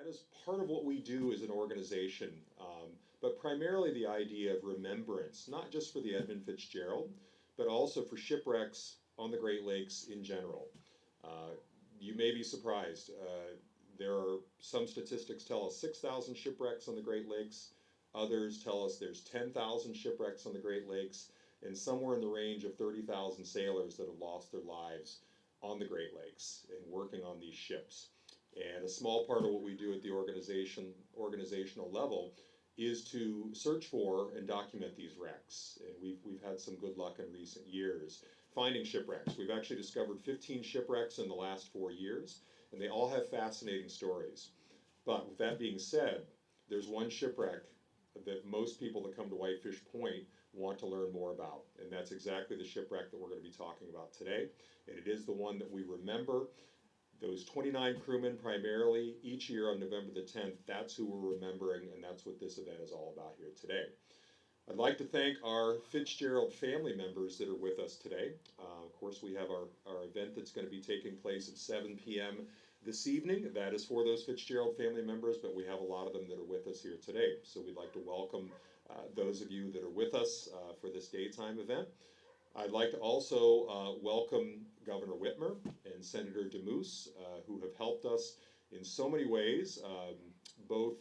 That is part of what we do as an organization, but primarily the idea of remembrance, not just for the Edmund Fitzgerald, but also for shipwrecks on the Great Lakes in general. You may be surprised. There are some statistics tell us 6,000 shipwrecks on the Great Lakes. Others tell us there's 10,000 shipwrecks on the Great Lakes, and somewhere in the range of 30,000 sailors that have lost their lives on the Great Lakes and working on these ships. And a small part of what we do at the organizational level is to search for and document these wrecks. And we've had some good luck in recent years finding shipwrecks. We've actually discovered 15 shipwrecks in the last 4 years, and they all have fascinating stories. But with that being said, there's one shipwreck that most people that come to Whitefish Point want to learn more about, and that's exactly the shipwreck that we're going to be talking about today. And it is the one that we remember. Those 29 crewmen primarily, each year on November the 10th, that's who we're remembering, and that's what this event is all about here today. I'd like to thank our Fitzgerald family members that are with us today. Of course, we have our event that's going to be taking place at 7 p.m. this evening. That is for those Fitzgerald family members, but we have a lot of them that are with us here today. So we'd like to welcome those of you that are with us for this daytime event. I'd like to also welcome Governor Whitmer and Senator DeMoose, who have helped us in so many ways. Both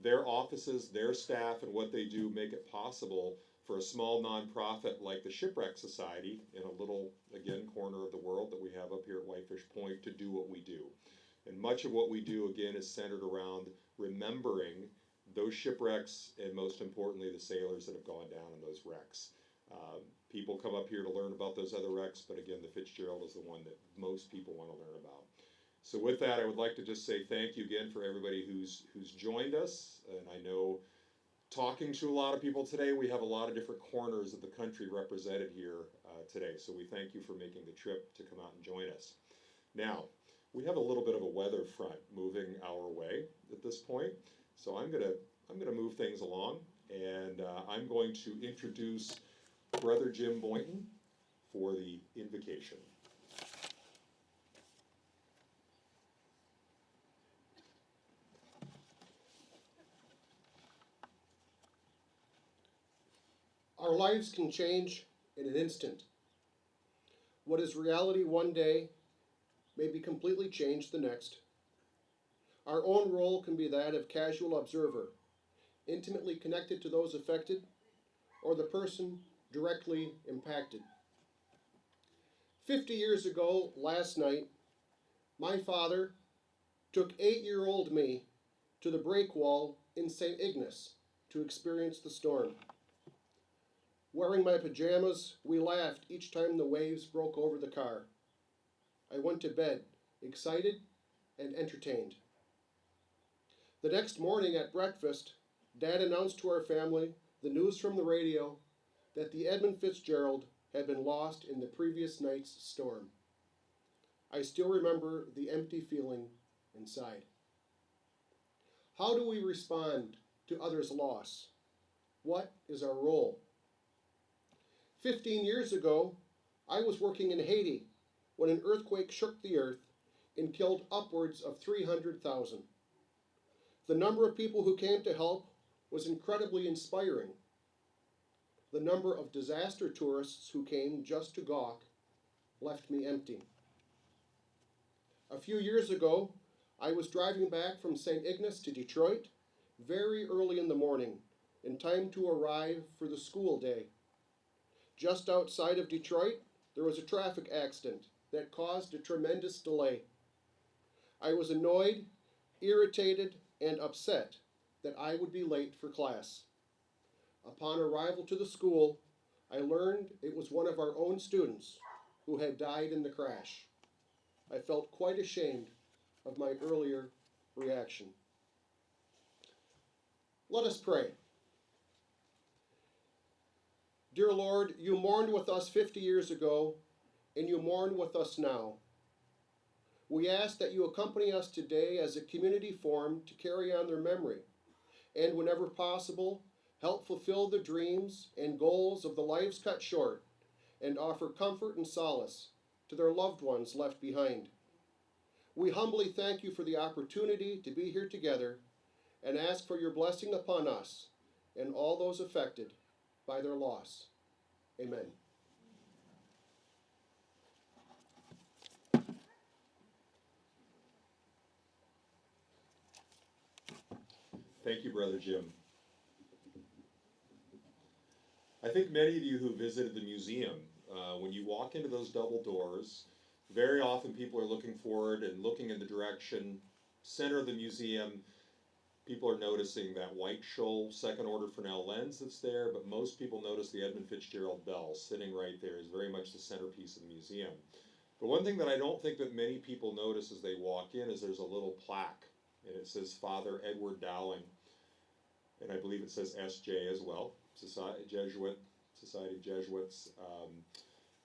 their offices, their staff, and what they do make it possible for a small nonprofit like the Shipwreck Society in a little, again, corner of the world that we have up here at Whitefish Point to do what we do. And much of what we do, again, is centered around remembering those shipwrecks and, most importantly, the sailors that have gone down in those wrecks. People come up here to learn about those other wrecks, but again, the Fitzgerald is the one that most people want to learn about. So with that, I would like to just say thank you again for everybody who's joined us. And I know talking to a lot of people today, we have a lot of different corners of the country represented here today. So we thank you for making the trip to come out and join us. Now, we have a little bit of a weather front moving our way at this point. So I'm gonna move things along, and I'm going to introduce Brother Jim Boynton for the invocation. Our lives can change in an instant. What is reality one day may be completely changed the next. Our own role can be that of casual observer, intimately connected to those affected, or the person directly impacted. 50 years ago, last night, my father took 8-year-old me to the breakwall in St. Ignace to experience the storm. Wearing my pajamas, we laughed each time the waves broke over the car. I went to bed, excited and entertained. The next morning at breakfast, Dad announced to our family the news from the radio that the Edmund Fitzgerald had been lost in the previous night's storm. I still remember the empty feeling inside. How do we respond to others' loss? What is our role? 15 years ago, I was working in Haiti when an earthquake shook the earth and killed upwards of 300,000. The number of people who came to help was incredibly inspiring. The number of disaster tourists who came just to gawk left me empty. A few years ago, I was driving back from St. Ignace to Detroit very early in the morning, in time to arrive for the school day. Just outside of Detroit, there was a traffic accident that caused a tremendous delay. I was annoyed, irritated, and upset that I would be late for class. Upon arrival to the school, I learned it was one of our own students who had died in the crash. I felt quite ashamed of my earlier reaction. Let us pray. Dear Lord, you mourned with us 50 years ago, and you mourn with us now. We ask that you accompany us today as a community formed to carry on their memory, and whenever possible, help fulfill the dreams and goals of the lives cut short, and offer comfort and solace to their loved ones left behind. We humbly thank you for the opportunity to be here together and ask for your blessing upon us and all those affected by their loss. Amen. Thank you, Brother Jim. I think many of you who visited the museum, when you walk into those double doors, very often people are looking forward and looking in the direction, center of the museum. People are noticing that white shoal second order Fresnel lens that's there, but most people notice the Edmund Fitzgerald bell sitting right there is very much the centerpiece of the museum. But one thing that I don't think that many people notice as they walk in is there's a little plaque, and it says Father Edward Dowling, and I believe it says S.J. as well, Society of Jesuits.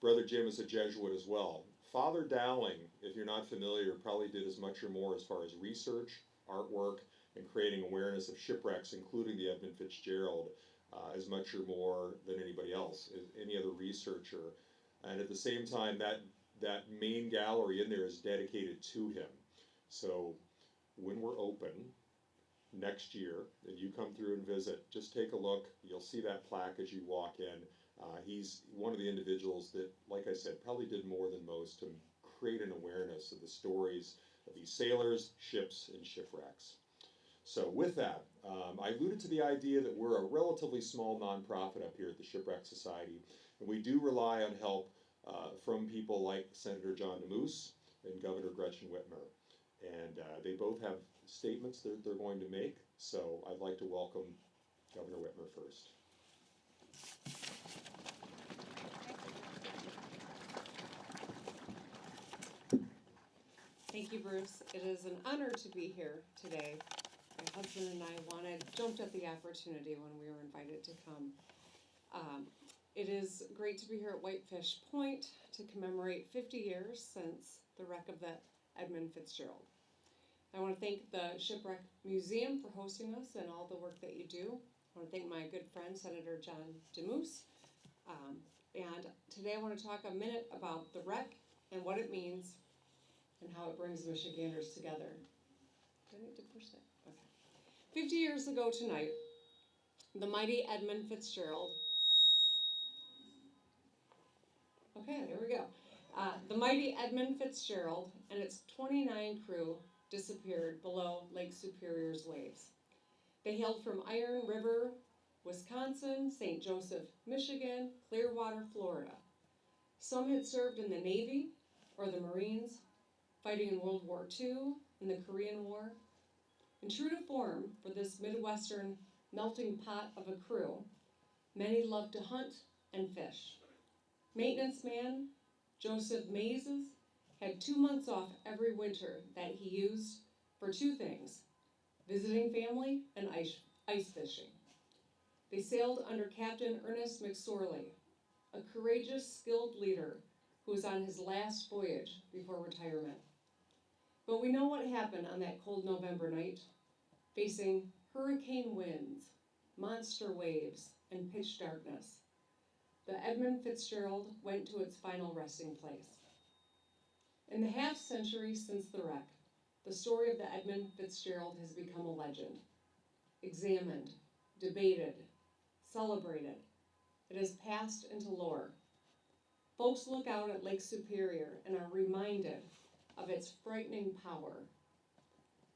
Brother Jim is a Jesuit as well. Father Dowling, if you're not familiar, probably did as much or more as far as research, artwork, and creating awareness of shipwrecks, including the Edmund Fitzgerald, as much or more than anybody else, any other researcher. And at the same time, that main gallery in there is dedicated to him. So when we're open next year, and you come through and visit, just take a look. You'll see that plaque as you walk in. He's one of the individuals that, like I said, probably did more than most to create an awareness of the stories of these sailors, ships, and shipwrecks. So with that, I alluded to the idea that we're a relatively small nonprofit up here at the Shipwreck Society, and we do rely on help from people like Senator John DeMoose and Governor Gretchen Whitmer. And they both have statements that they're going to make, so I'd like to welcome Governor Whitmer first. Thank you, Bruce. It is an honor to be here today. My husband and I jumped at the opportunity when we were invited to come. It is great to be here at Whitefish Point to commemorate 50 years since the wreck of the Edmund Fitzgerald. I want to thank the Shipwreck Museum for hosting us and all the work that you do. I want to thank my good friend, Senator John DeMoose. And today I want to talk a minute about the wreck and what it means and how it brings Michiganders together. Do I need to push that? Okay. 50 years ago tonight, the mighty Edmund Fitzgerald. Okay, there we go. The mighty Edmund Fitzgerald and its 29 crew disappeared below Lake Superior's waves. They hailed from Iron River, Wisconsin, St. Joseph, Michigan, Clearwater, Florida. Some had served in the Navy or the Marines, fighting in World War II and the Korean War. And true to form for this Midwestern melting pot of a crew, many loved to hunt and fish. Maintenance man Joseph Mazes had 2 months off every winter that he used for two things: visiting family and ice fishing. They sailed under Captain Ernest McSorley, a courageous, skilled leader who was on his last voyage before retirement. But we know what happened on that cold November night, facing hurricane winds, monster waves, and pitch darkness. The Edmund Fitzgerald went to its final resting place. In the half-century since the wreck, the story of the Edmund Fitzgerald has become a legend. Examined, debated, celebrated, it has passed into lore. Folks look out at Lake Superior and are reminded of its frightening power.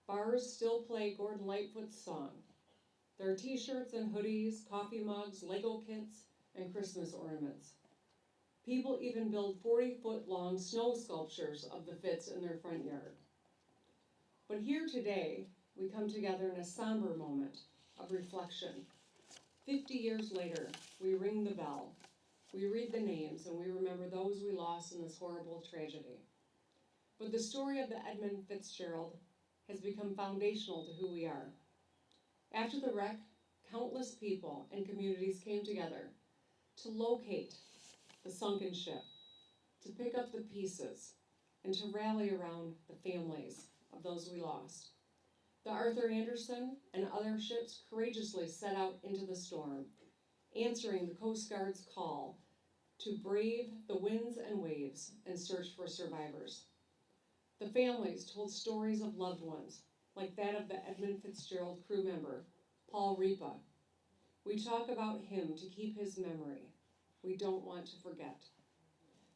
Bars still play Gordon Lightfoot's song. There are t-shirts and hoodies, coffee mugs, Lego kits, and Christmas ornaments. People even build 40-foot-long snow sculptures of the Fitz in their front yard. But here today, we come together in a somber moment of reflection. 50 years later, we ring the bell, we read the names, and we remember those we lost in this horrible tragedy. But the story of the Edmund Fitzgerald has become foundational to who we are. After the wreck, countless people and communities came together to locate the sunken ship, to pick up the pieces, and to rally around the families of those we lost. The Arthur Anderson and other ships courageously set out into the storm, answering the Coast Guard's call to brave the winds and waves and search for survivors. The families told stories of loved ones, like that of the Edmund Fitzgerald crew member, Paul Ripa. We talk about him to keep his memory. We don't want to forget.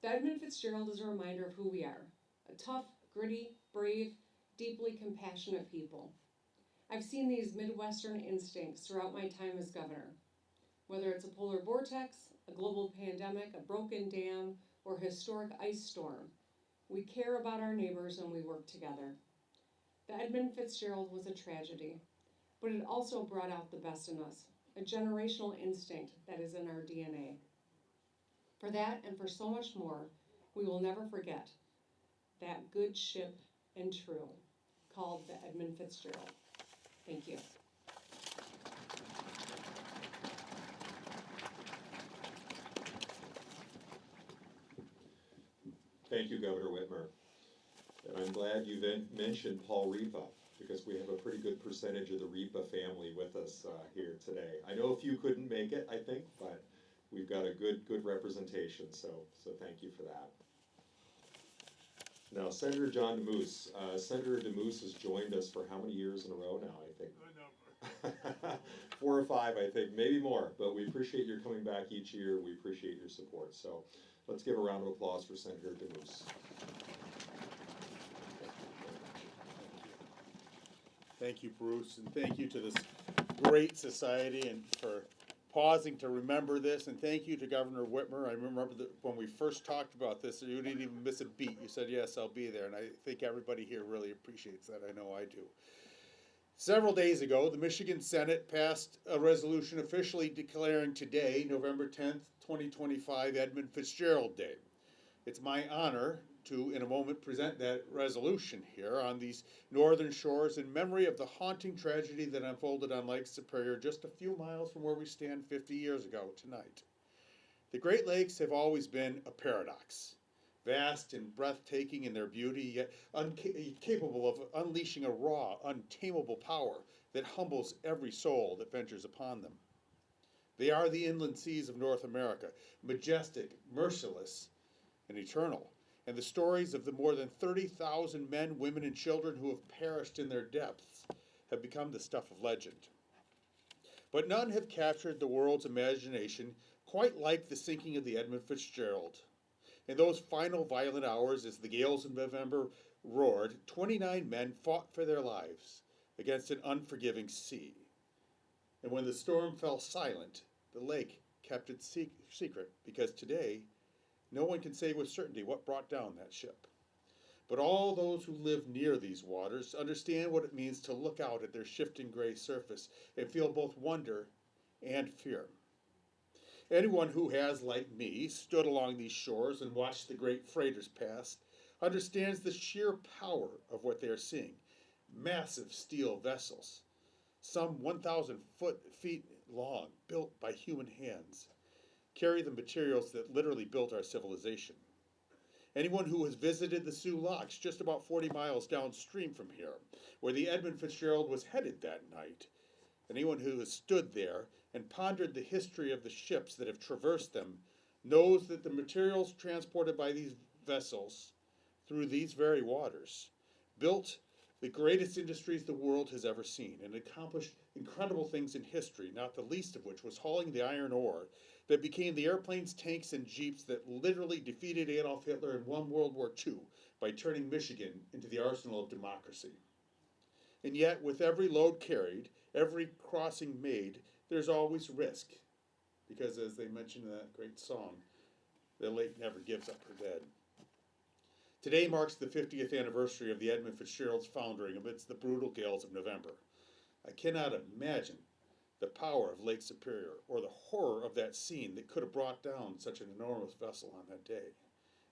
The Edmund Fitzgerald is a reminder of who we are, a tough, gritty, brave, deeply compassionate people. I've seen these Midwestern instincts throughout my time as governor. Whether it's a polar vortex, a global pandemic, a broken dam, or a historic ice storm, we care about our neighbors and we work together. The Edmund Fitzgerald was a tragedy, but it also brought out the best in us, a generational instinct that is in our DNA. For that and for so much more, we will never forget that good ship and true called the Edmund Fitzgerald. Thank you. Thank you, Governor Whitmer. And I'm glad you then mentioned Paul Ripa, because we have a pretty good percentage of the Ripa family with us here today. I know a few couldn't make it, I think, but we've got a good representation, so thank you for that. Now, Senator John DeMoose. Senator DeMoose has joined us for how many years in a row now, I think? 4 or 5, I think, maybe more, but we appreciate your coming back each year. We appreciate your support. So let's give a round of applause for Senator DeMoose. Thank you, Bruce, and thank you to this great society and for pausing to remember this, and thank you to Governor Whitmer. I remember that when we first talked about this, you didn't even miss a beat. You said, yes, I'll be there, and I think everybody here really appreciates that. I know I do. Several days ago, the Michigan Senate passed a resolution officially declaring today, November 10th, 2025, Edmund Fitzgerald Day. It's my honor to, in a moment, present that resolution here on these northern shores in memory of the haunting tragedy that unfolded on Lake Superior just a few miles from where we stand 50 years ago tonight. The Great Lakes have always been a paradox, vast and breathtaking in their beauty, yet capable of unleashing a raw, untamable power that humbles every soul that ventures upon them. They are the inland seas of North America, majestic, merciless, and eternal. And the stories of the more than 30,000 men, women, and children who have perished in their depths have become the stuff of legend. But none have captured the world's imagination quite like the sinking of the Edmund Fitzgerald. In those final violent hours, as the gales of November roared, 29 men fought for their lives against an unforgiving sea. And when the storm fell silent, the lake kept its secret, because today, no one can say with certainty what brought down that ship. But all those who live near these waters understand what it means to look out at their shifting gray surface and feel both wonder and fear. Anyone who has, like me, stood along these shores and watched the great freighters pass understands the sheer power of what they are seeing. Massive steel vessels, some 1,000 feet long, built by human hands, carry the materials that literally built our civilization. Anyone who has visited the Sioux Locks, just about 40 miles downstream from here, where the Edmund Fitzgerald was headed that night, anyone who has stood there and pondered the history of the ships that have traversed them, knows that the materials transported by these vessels through these very waters built the greatest industries the world has ever seen and accomplished incredible things in history, not the least of which was hauling the iron ore that became the airplanes, tanks, and jeeps that literally defeated Adolf Hitler and won World War II by turning Michigan into the arsenal of democracy. And yet, with every load carried, every crossing made, there's always risk, because as they mentioned in that great song, the lake never gives up her dead. Today marks the 50th anniversary of the Edmund Fitzgerald's foundering amidst the brutal gales of November. I cannot imagine the power of Lake Superior or the horror of that scene that could have brought down such an enormous vessel on that day.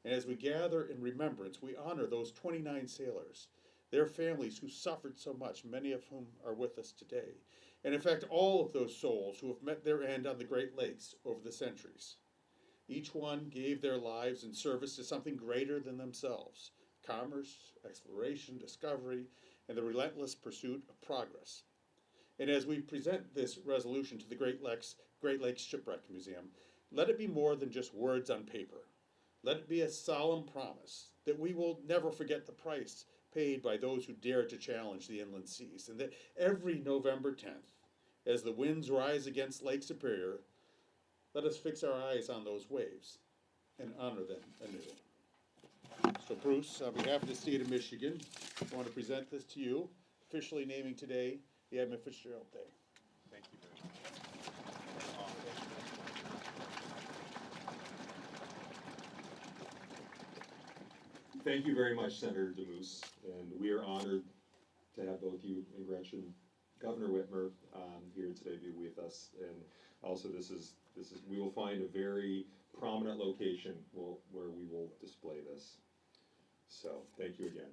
And as we gather in remembrance, we honor those 29 sailors, their families who suffered so much, many of whom are with us today, and in fact all of those souls who have met their end on the Great Lakes over the centuries. Each one gave their lives in service to something greater than themselves: commerce, exploration, discovery, and the relentless pursuit of progress. And as we present this resolution to the Great Lakes Shipwreck Museum, let it be more than just words on paper. Let it be a solemn promise that we will never forget the price paid by those who dared to challenge the inland seas, and that every November 10th, as the winds rise against Lake Superior, let us fix our eyes on those waves and honor them anew. So Bruce, on behalf of the state of Michigan, I want to present this to you, officially naming today the Edmund Fitzgerald Day. Thank you very much. Thank you very much, Senator DeMoose, and we are honored to have both you and Gretchen, Governor Whitmer, here today be with us. And also, we will find a very prominent location where we will display this. So, thank you again.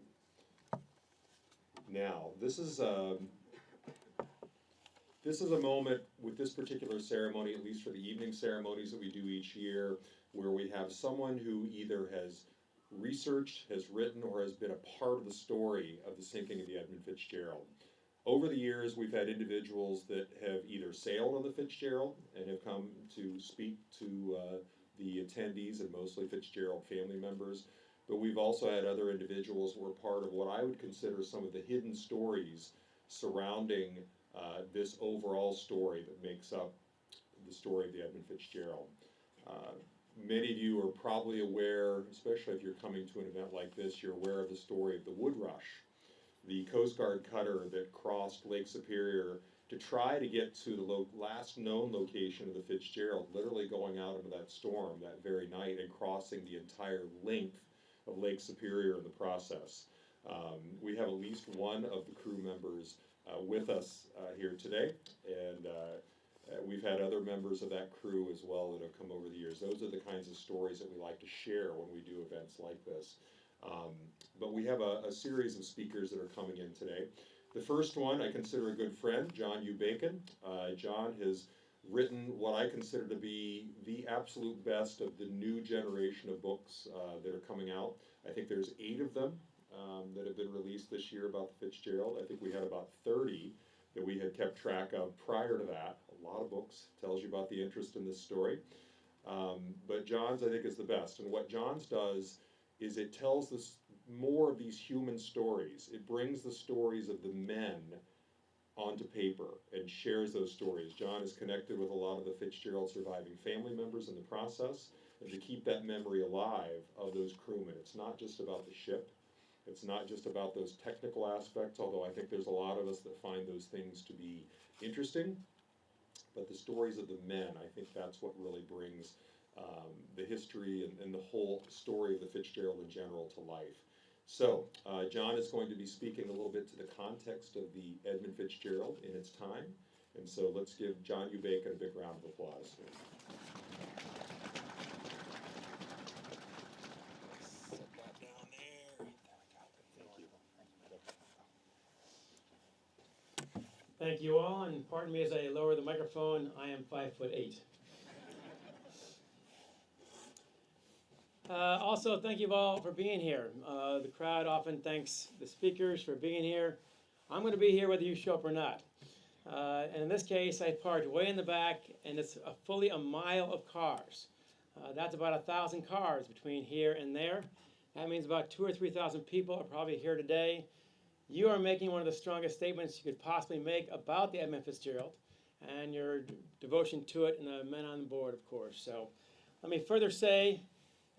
Now, this is a moment with this particular ceremony, at least for the evening ceremonies that we do each year, where we have someone who either has researched, has written, or has been a part of the story of the sinking of the Edmund Fitzgerald. Over the years, we've had individuals that have either sailed on the Fitzgerald and have come to speak to the attendees, and mostly Fitzgerald family members. But we've also had other individuals who were part of what I would consider some of the hidden stories surrounding this overall story that makes up the story of the Edmund Fitzgerald. Many of you are probably aware, especially if you're coming to an event like this, you're aware of the story of the Wood Rush, the Coast Guard cutter that crossed Lake Superior to try to get to the last known location of the Fitzgerald, literally going out into that storm that very night and crossing the entire length of Lake Superior in the process. We have at least one of the crew members with us here today, and we've had other members of that crew as well that have come over the years. Those are the kinds of stories that we like to share when we do events like this. But we have a series of speakers that are coming in today. The first one I consider a good friend, John U. Bacon. John has written what I consider to be the absolute best of the new generation of books that are coming out. I think there's 8 of them that have been released this year about the Fitzgerald. I think we had about 30 that we had kept track of prior to that. A lot of books, tells you about the interest in this story. But John's, I think, is the best. And what John's does is it tells us more of these human stories. It brings the stories of the men onto paper and shares those stories. John is connected with a lot of the Fitzgerald surviving family members in the process, and to keep that memory alive of those crewmen. It's not just about the ship. It's not just about those technical aspects, although I think there's a lot of us that find those things to be interesting. But the stories of the men, I think that's what really brings the history and the whole story of the Fitzgerald in general to life. So, John is going to be speaking a little bit to the context of the Edmund Fitzgerald in its time. And so let's give John U. Bacon a big round of applause. Thank you all, and pardon me as I lower the microphone. I am 5'8". Also, thank you all for being here. The crowd often thanks the speakers for being here. I'm going to be here whether you show up or not. And in this case, I parked way in the back, and it's fully a mile of cars. That's about 1,000 cars between here and there. That means about 2,000 or 3,000 people are probably here today. You are making one of the strongest statements you could possibly make about the Edmund Fitzgerald and your devotion to it, and the men on the board, of course. So let me further say,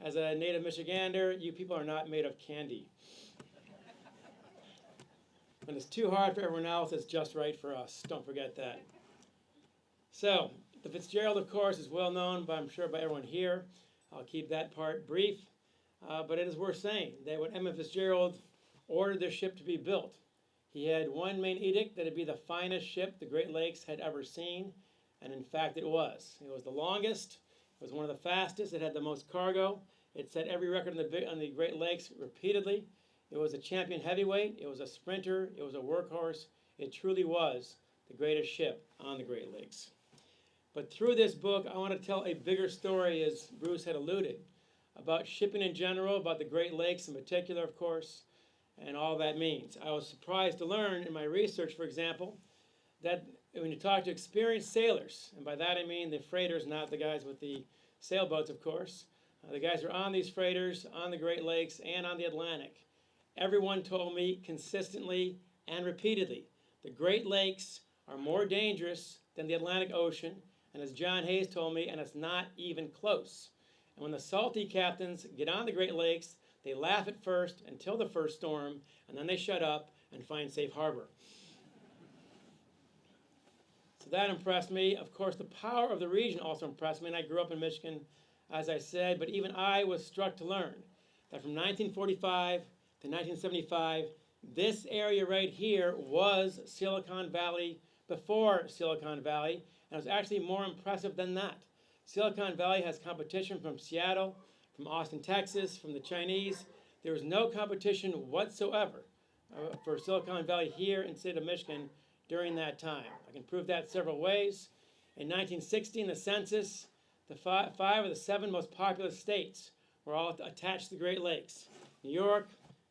as a native Michigander, you people are not made of candy. When it's too hard for everyone else, it's just right for us. Don't forget that. So the Fitzgerald, of course, is well known, I'm sure, by everyone here. I'll keep that part brief. But it is worth saying that when Edmund Fitzgerald ordered this ship to be built, he had one main edict that it'd be the finest ship the Great Lakes had ever seen, and in fact it was. It was the longest, it was one of the fastest, it had the most cargo, it set every record on the Great Lakes repeatedly. It was a champion heavyweight, it was a sprinter, it was a workhorse. It truly was the greatest ship on the Great Lakes. But through this book, I want to tell a bigger story, as Bruce had alluded, about shipping in general, about the Great Lakes in particular, of course, and all that means. I was surprised to learn in my research, for example, that when you talk to experienced sailors, and by that I mean the freighters, not the guys with the sailboats, of course, The guys who are on these freighters, on the Great Lakes, and on the Atlantic. Everyone told me consistently and repeatedly, the Great Lakes are more dangerous than the Atlantic Ocean, and as John Hayes told me, and it's not even close. And when the salty captains get on the Great Lakes, they laugh at first until the first storm, and then they shut up and find safe harbor. So that impressed me. Of course, the power of the region also impressed me, and I grew up in Michigan, as I said, but even I was struck to learn that from 1945 to 1975, this area right here was Silicon Valley before Silicon Valley, and it was actually more impressive than that. Silicon Valley has competition from Seattle, from Austin, Texas, from the Chinese. There was no competition whatsoever for Silicon Valley here in the state of Michigan during that time. I can prove that several ways. In 1960, in the census, the five of the 7 most populous states were all attached to the Great Lakes. New York,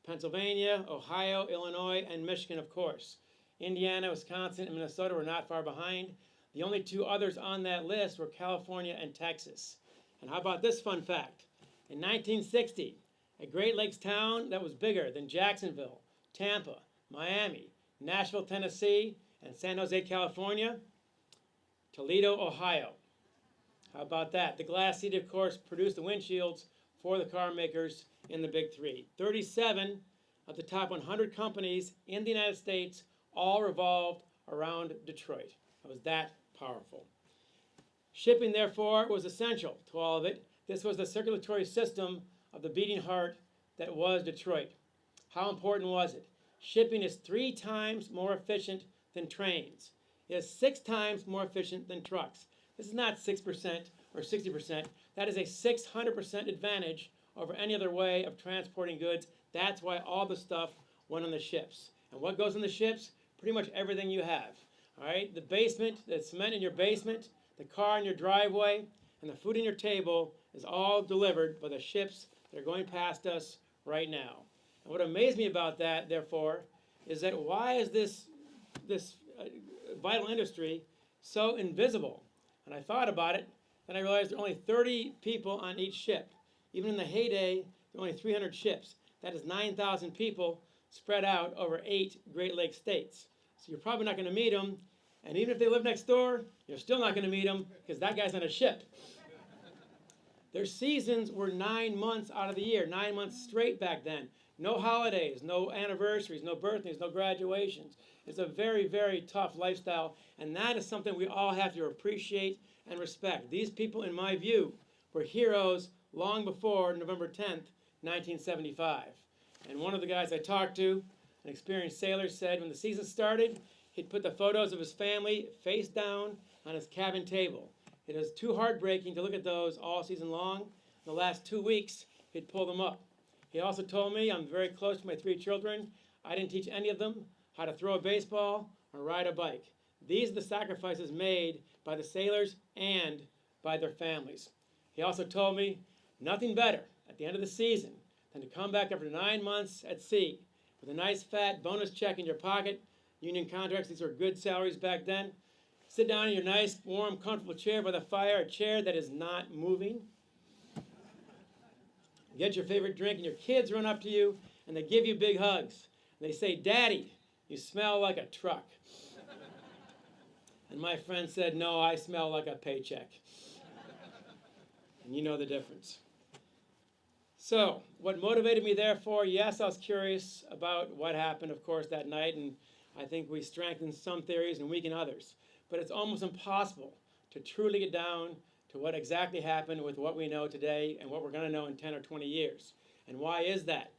Pennsylvania, Ohio, Illinois, and Michigan, of course. Indiana, Wisconsin, and Minnesota were not far behind. The only 2 others on that list were California and Texas. And how about this fun fact? In 1960, a Great Lakes town that was bigger than Jacksonville, Tampa, Miami, Nashville, Tennessee, and San Jose, California, Toledo, Ohio. How about that? The Glass City, of course, produced the windshields for the car makers in the Big 3. 37 of the top 100 companies in the United States all revolved around Detroit. It was that powerful. Shipping, therefore, was essential to all of it. This was the circulatory system of the beating heart that was Detroit. How important was it? Shipping is 3 times more efficient than trains. It is 6 times more efficient than trucks. This is not 6% or 60%. That is a 600% advantage over any other way of transporting goods. That's why all the stuff went on the ships. And what goes on the ships? Pretty much everything you have. All right, the basement, the cement in your basement, the car in your driveway, and the food in your table is all delivered by the ships that are going past us right now. And what amazed me about that, therefore, is that why is this vital industry so invisible? And I thought about it, and I realized there are only 30 people on each ship. Even in the heyday, there were only 300 ships. That is 9,000 people spread out over 8 Great Lakes states. So you're probably not going to meet them, and even if they live next door, you're still not going to meet them because that guy's on a ship. Their seasons were 9 months out of the year, 9 months straight back then. No holidays, no anniversaries, no birthdays, no graduations. It's a very, very tough lifestyle, and that is something we all have to appreciate and respect. These people, in my view, were heroes long before November 10th, 1975. And one of the guys I talked to, an experienced sailor, said when the season started, he'd put the photos of his family face down on his cabin table. It is too heartbreaking to look at those all season long. In the last 2 weeks, he'd pull them up. He also told me, I'm very close to my 3 children. I didn't teach any of them how to throw a baseball or ride a bike. These are the sacrifices made by the sailors and by their families. He also told me nothing better at the end of the season than to come back after 9 months at sea with a nice fat bonus check in your pocket. Union contracts, these were good salaries back then. Sit down in your nice, warm, comfortable chair by the fire, a chair that is not moving. Get your favorite drink, and your kids run up to you, and they give you big hugs. And they say, Daddy, you smell like a truck. And my friend said, no, I smell like a paycheck. And you know the difference. So, what motivated me, therefore, yes, I was curious about what happened, of course, that night, and I think we strengthened some theories and weakened others. But it's almost impossible to truly get down to what exactly happened with what we know today and what we're going to know in 10 or 20 years. And why is that?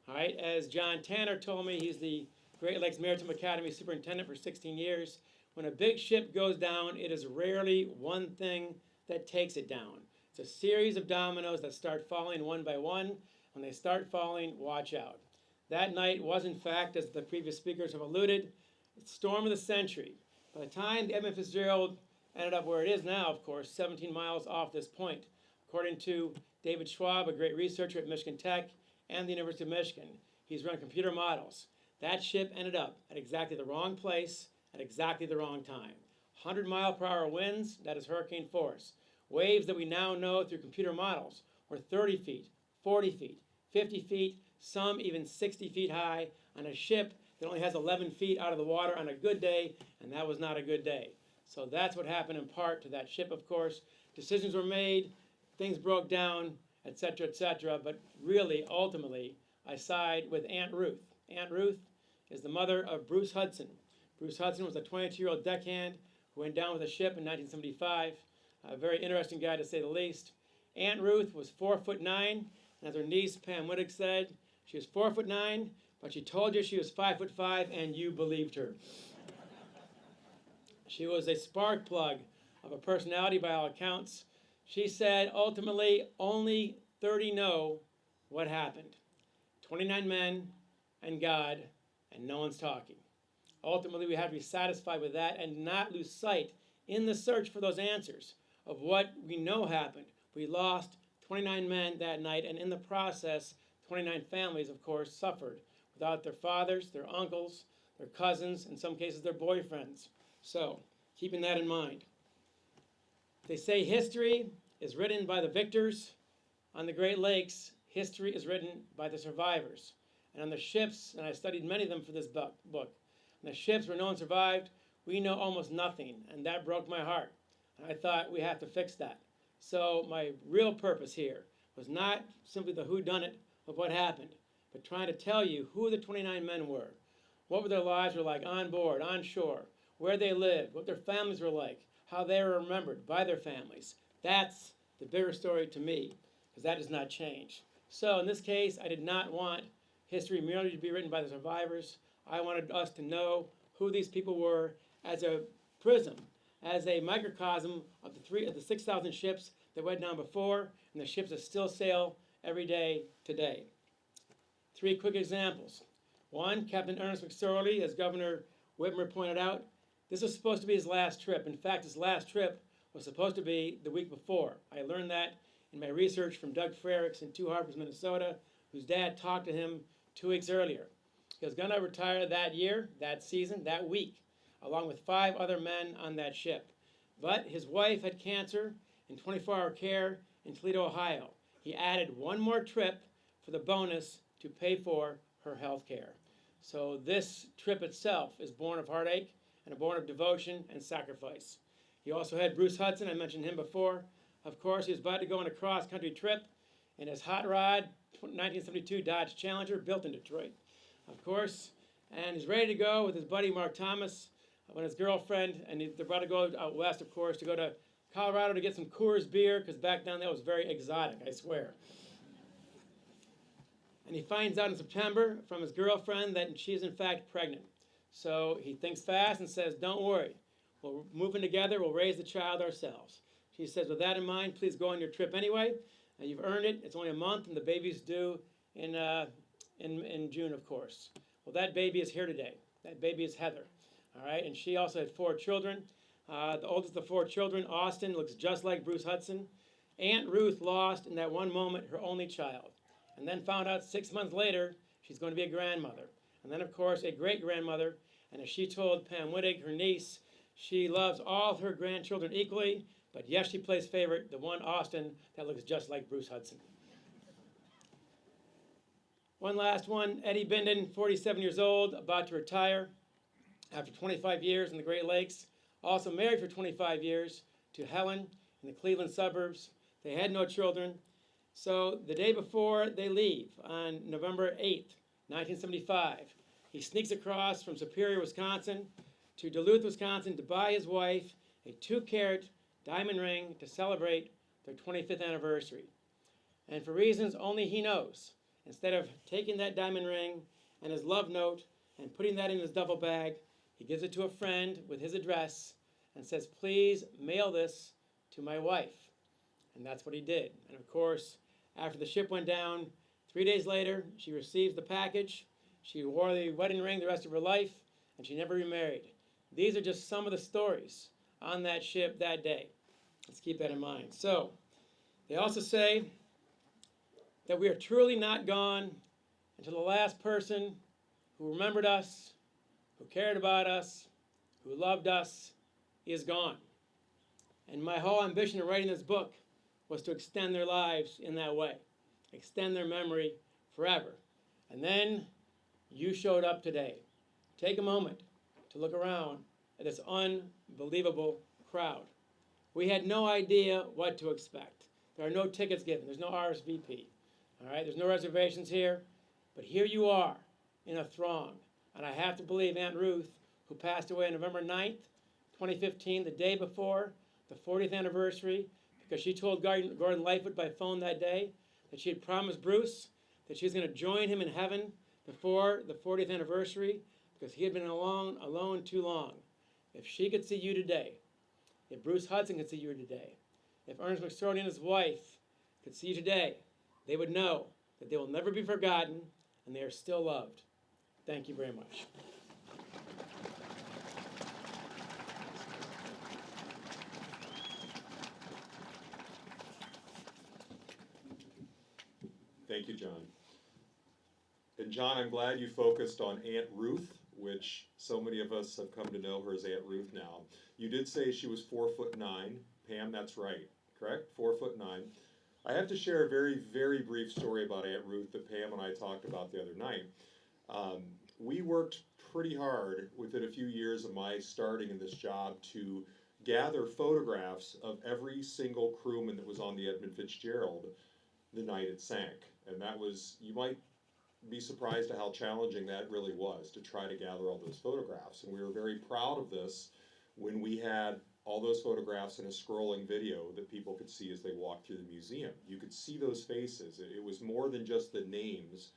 All right, as John Tanner told me, he's the Great Lakes Maritime Academy superintendent for 16 years. When a big ship goes down, it is rarely one thing that takes it down. It's a series of dominoes that start falling one by one. When they start falling, watch out. That night was, in fact, as the previous speakers have alluded, the storm of the century. By the time the Edmund Fitzgerald ended up where it is now, of course, 17 miles off this point, according to David Schwab, a great researcher at Michigan Tech and the University of Michigan, he's run computer models. That ship ended up at exactly the wrong place at exactly the wrong time. 100-mile-per-hour winds, that is hurricane force. Waves that we now know through computer models, were 30 feet, 40 feet, 50 feet, some even 60 feet high on a ship that only has 11 feet out of the water on a good day, and that was not a good day. So that's what happened in part to that ship, of course. Decisions were made, things broke down, etc., but really, ultimately, I side with Aunt Ruth. Aunt Ruth is the mother of Bruce Hudson. Bruce Hudson was a 22-year-old deckhand who went down with a ship in 1975. A very interesting guy, to say the least. Aunt Ruth was 4'9", and as her niece Pam Wittig said, she was 4'9", but she told you she was 5'5", and you believed her. She was a spark plug of a personality by all accounts. She said, ultimately, only 30 know what happened. 29 men and God, and no one's talking. Ultimately, we have to be satisfied with that and not lose sight in the search for those answers of what we know happened. We lost 29 men that night, and in the process, 29 families, of course, suffered without their fathers, their uncles, their cousins, in some cases their boyfriends. So, keeping that in mind. They say history is written by the victors. On the Great Lakes, history is written by the survivors. And on the ships, and I studied many of them for this book, on the ships where no one survived, we know almost nothing, and that broke my heart. And I thought we have to fix that. So my real purpose here was not simply the whodunit of what happened, but trying to tell you who the 29 men were, what their lives were like on board, on shore, where they lived, what their families were like, how they were remembered by their families. That's the bigger story to me, because that does not change. So in this case, I did not want history merely to be written by the survivors. I wanted us to know who these people were as a prism, as a microcosm of the 6,000 ships that went down before, and the ships that still sail every day today. 3 quick examples. One, Captain Ernest McSorley, as Governor Whitmer pointed out, this was supposed to be his last trip. In fact, his last trip was supposed to be the week before. I learned that in my research from Doug Frericks in Two Harbors, Minnesota, whose dad talked to him 2 weeks earlier. He was going to retire that year, that season, that week, along with 5 other men on that ship. But his wife had cancer in 24-hour care in Toledo, Ohio. He added 1 more trip for the bonus to pay for her health care. So this trip itself is born of heartache and born of devotion and sacrifice. He also had Bruce Hudson, I mentioned him before. Of course, he was about to go on a cross-country trip in his hot rod 1972 Dodge Challenger, built in Detroit, of course, and he's ready to go with his buddy Mark Thomas, when his girlfriend, and they're about to go out west, of course, to go to Colorado to get some Coors beer, because back down there was very exotic, I swear. And he finds out in September from his girlfriend that she is in fact pregnant. So he thinks fast and says, don't worry, we're moving together, we'll raise the child ourselves. She says, with that in mind, please go on your trip anyway. You've earned it. It's only a month, and the baby's due in June, of course. Well, that baby is here today. That baby is Heather. All right, and she also had 4 children. The oldest of the 4 children, Austin, looks just like Bruce Hudson. Aunt Ruth lost in that one moment her only child, and then found out 6 months later she's going to be a grandmother. And then, of course, a great-grandmother. And as she told Pam Wittig, her niece, she loves all of her grandchildren equally, but yes, she plays favorite, the one Austin that looks just like Bruce Hudson. One last one, Eddie Binden, 47 years old, about to retire after 25 years in the Great Lakes. Also married for 25 years to Helen in the Cleveland suburbs. They had no children. So the day before they leave, on November 8th, 1975, he sneaks across from Superior, Wisconsin to Duluth, Wisconsin to buy his wife a 2-carat diamond ring to celebrate their 25th anniversary. And for reasons only he knows, instead of taking that diamond ring and his love note and putting that in his duffel bag, he gives it to a friend with his address and says, please mail this to my wife. And that's what he did. And of course, after the ship went down, 3 days later, she receives the package. She wore the wedding ring the rest of her life, and she never remarried. These are just some of the stories on that ship that day. Let's keep that in mind. So, they also say that we are truly not gone until the last person who remembered us, who cared about us, who loved us, is gone. And my whole ambition in writing this book was to extend their lives in that way, extend their memory forever. And then you showed up today. Take a moment to look around at this unbelievable crowd. We had no idea what to expect. There are no tickets given. There's no RSVP. All right, there's no reservations here. But here you are in a throng. And I have to believe Aunt Ruth, who passed away on November 9th, 2015, the day before the 40th anniversary, because she told Gordon Lightfoot by phone that day that she had promised Bruce that she was going to join him in heaven before the 40th anniversary, because he had been alone too long. If she could see you today, if Bruce Hudson could see you today, if Ernest McSorley and his wife could see you today, they would know that they will never be forgotten and they are still loved. Thank you very much. Thank you, John. And John, I'm glad you focused on Aunt Ruth, which so many of us have come to know her as Aunt Ruth now. You did say she was 4'9". Pam, that's right, correct? 4'9". I have to share a very, very brief story about Aunt Ruth that Pam and I talked about the other night. We worked pretty hard within a few years of my starting in this job to gather photographs of every single crewman that was on the Edmund Fitzgerald the night it sank. And that was, you might be surprised at how challenging that really was to try to gather all those photographs. And we were very proud of this when we had all those photographs in a scrolling video that people could see as they walked through the museum. You could see those faces. It was more than just the names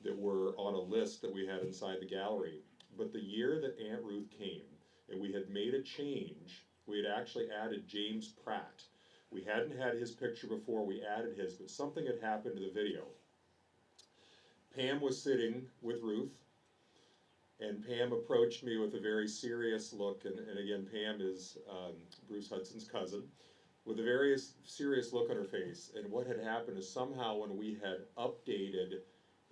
that were on a list that we had inside the gallery. But the year that Aunt Ruth came and we had made a change, we had actually added James Pratt. We hadn't had his picture before, we added his, but something had happened to the video. Pam was sitting with Ruth, and Pam approached me with a very serious look, and again, Pam is Bruce Hudson's cousin, with a very serious look on her face. And what had happened is somehow when we had updated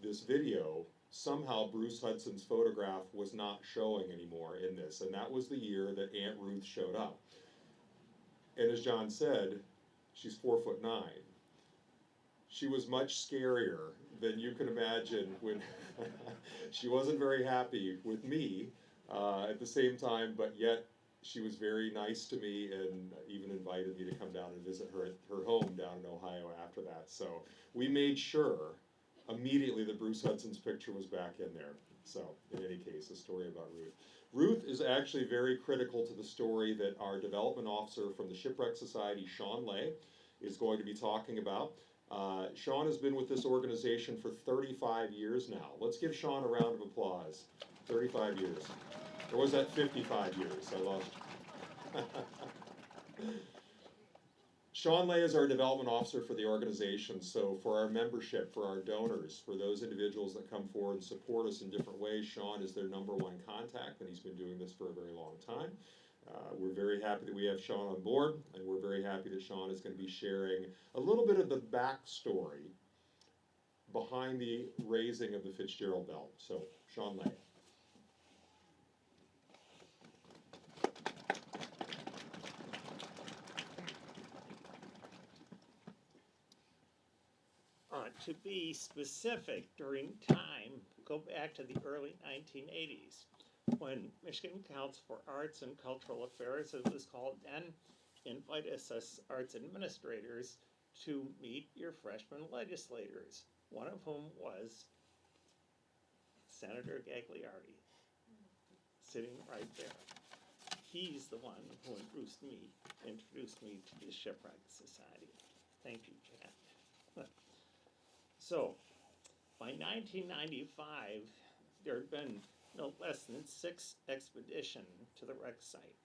this video, somehow Bruce Hudson's photograph was not showing anymore in this, and that was the year that Aunt Ruth showed up. And as John said, she's 4'9". She was much scarier than you can imagine when she wasn't very happy with me at the same time, but yet she was very nice to me and even invited me to come down and visit her at her home down in Ohio after that. So we made sure immediately that Bruce Hudson's picture was back in there. So in any case, a story about Ruth. Ruth is actually very critical to the story that our development officer from the Shipwreck Society, Sean Lay, is going to be talking about. Sean has been with this organization for 35 years now. Let's give Sean a round of applause. 35 years. Or was that 55 years? I lost. Sean Lay is our development officer for the organization, so for our membership, for our donors, for those individuals that come forward and support us in different ways, Sean is their #1 contact, and he's been doing this for a very long time. We're very happy that we have Sean on board, and we're very happy that Sean is going to be sharing a little bit of the backstory behind the raising of the Fitzgerald Bell. So, Sean Lay. To be specific, during time, go back to the early 1980s, when Michigan Council for Arts and Cultural Affairs, as it was called then, invited us arts administrators to meet your freshman legislators, one of whom was Senator Gagliardi, sitting right there. He's the one who introduced me to the Shipwreck Society. Thank you, Jack. So, by 1995, there had been no less than 6 expeditions to the wreck site.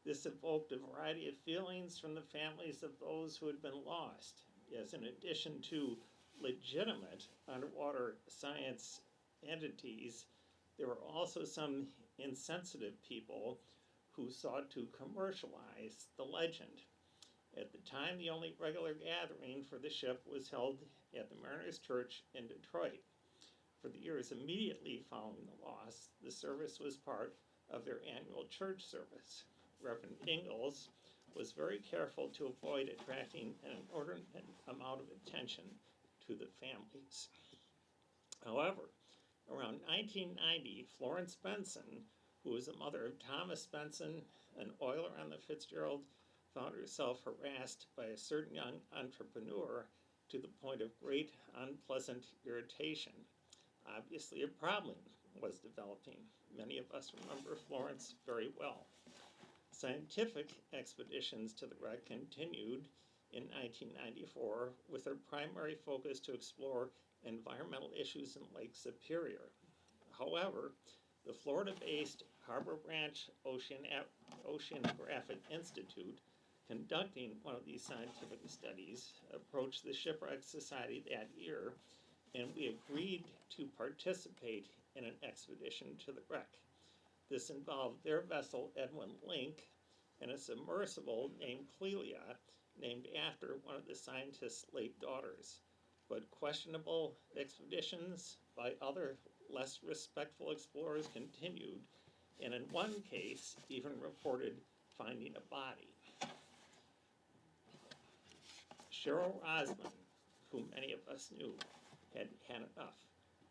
This evoked a variety of feelings from the families of those who had been lost, as in addition to legitimate underwater science entities, there were also some insensitive people who sought to commercialize the legend. At the time, the only regular gathering for the ship was held at the Mariners Church in Detroit. For the years immediately following the loss, the service was part of their annual church service. Reverend Ingalls was very careful to avoid attracting an inordinate amount of attention to the families. However, around 1990, Florence Benson, who was the mother of Thomas Benson, an oiler on the Fitzgerald, found herself harassed by a certain young entrepreneur to the point of great unpleasant irritation. Obviously, a problem was developing. Many of us remember Florence very well. Scientific expeditions to the wreck continued in 1994 with their primary focus to explore environmental issues in Lake Superior. However, the Florida-based Harbor Branch Oceanographic Institute, conducting one of these scientific studies, approached the Shipwreck Society that year, and we agreed to participate in an expedition to the wreck. This involved their vessel Edwin Link and a submersible named Clelia, named after one of the scientist's late daughters. But questionable expeditions by other less respectful explorers continued, and in one case even reported finding a body. Cheryl Osmond, whom many of us knew, had had enough.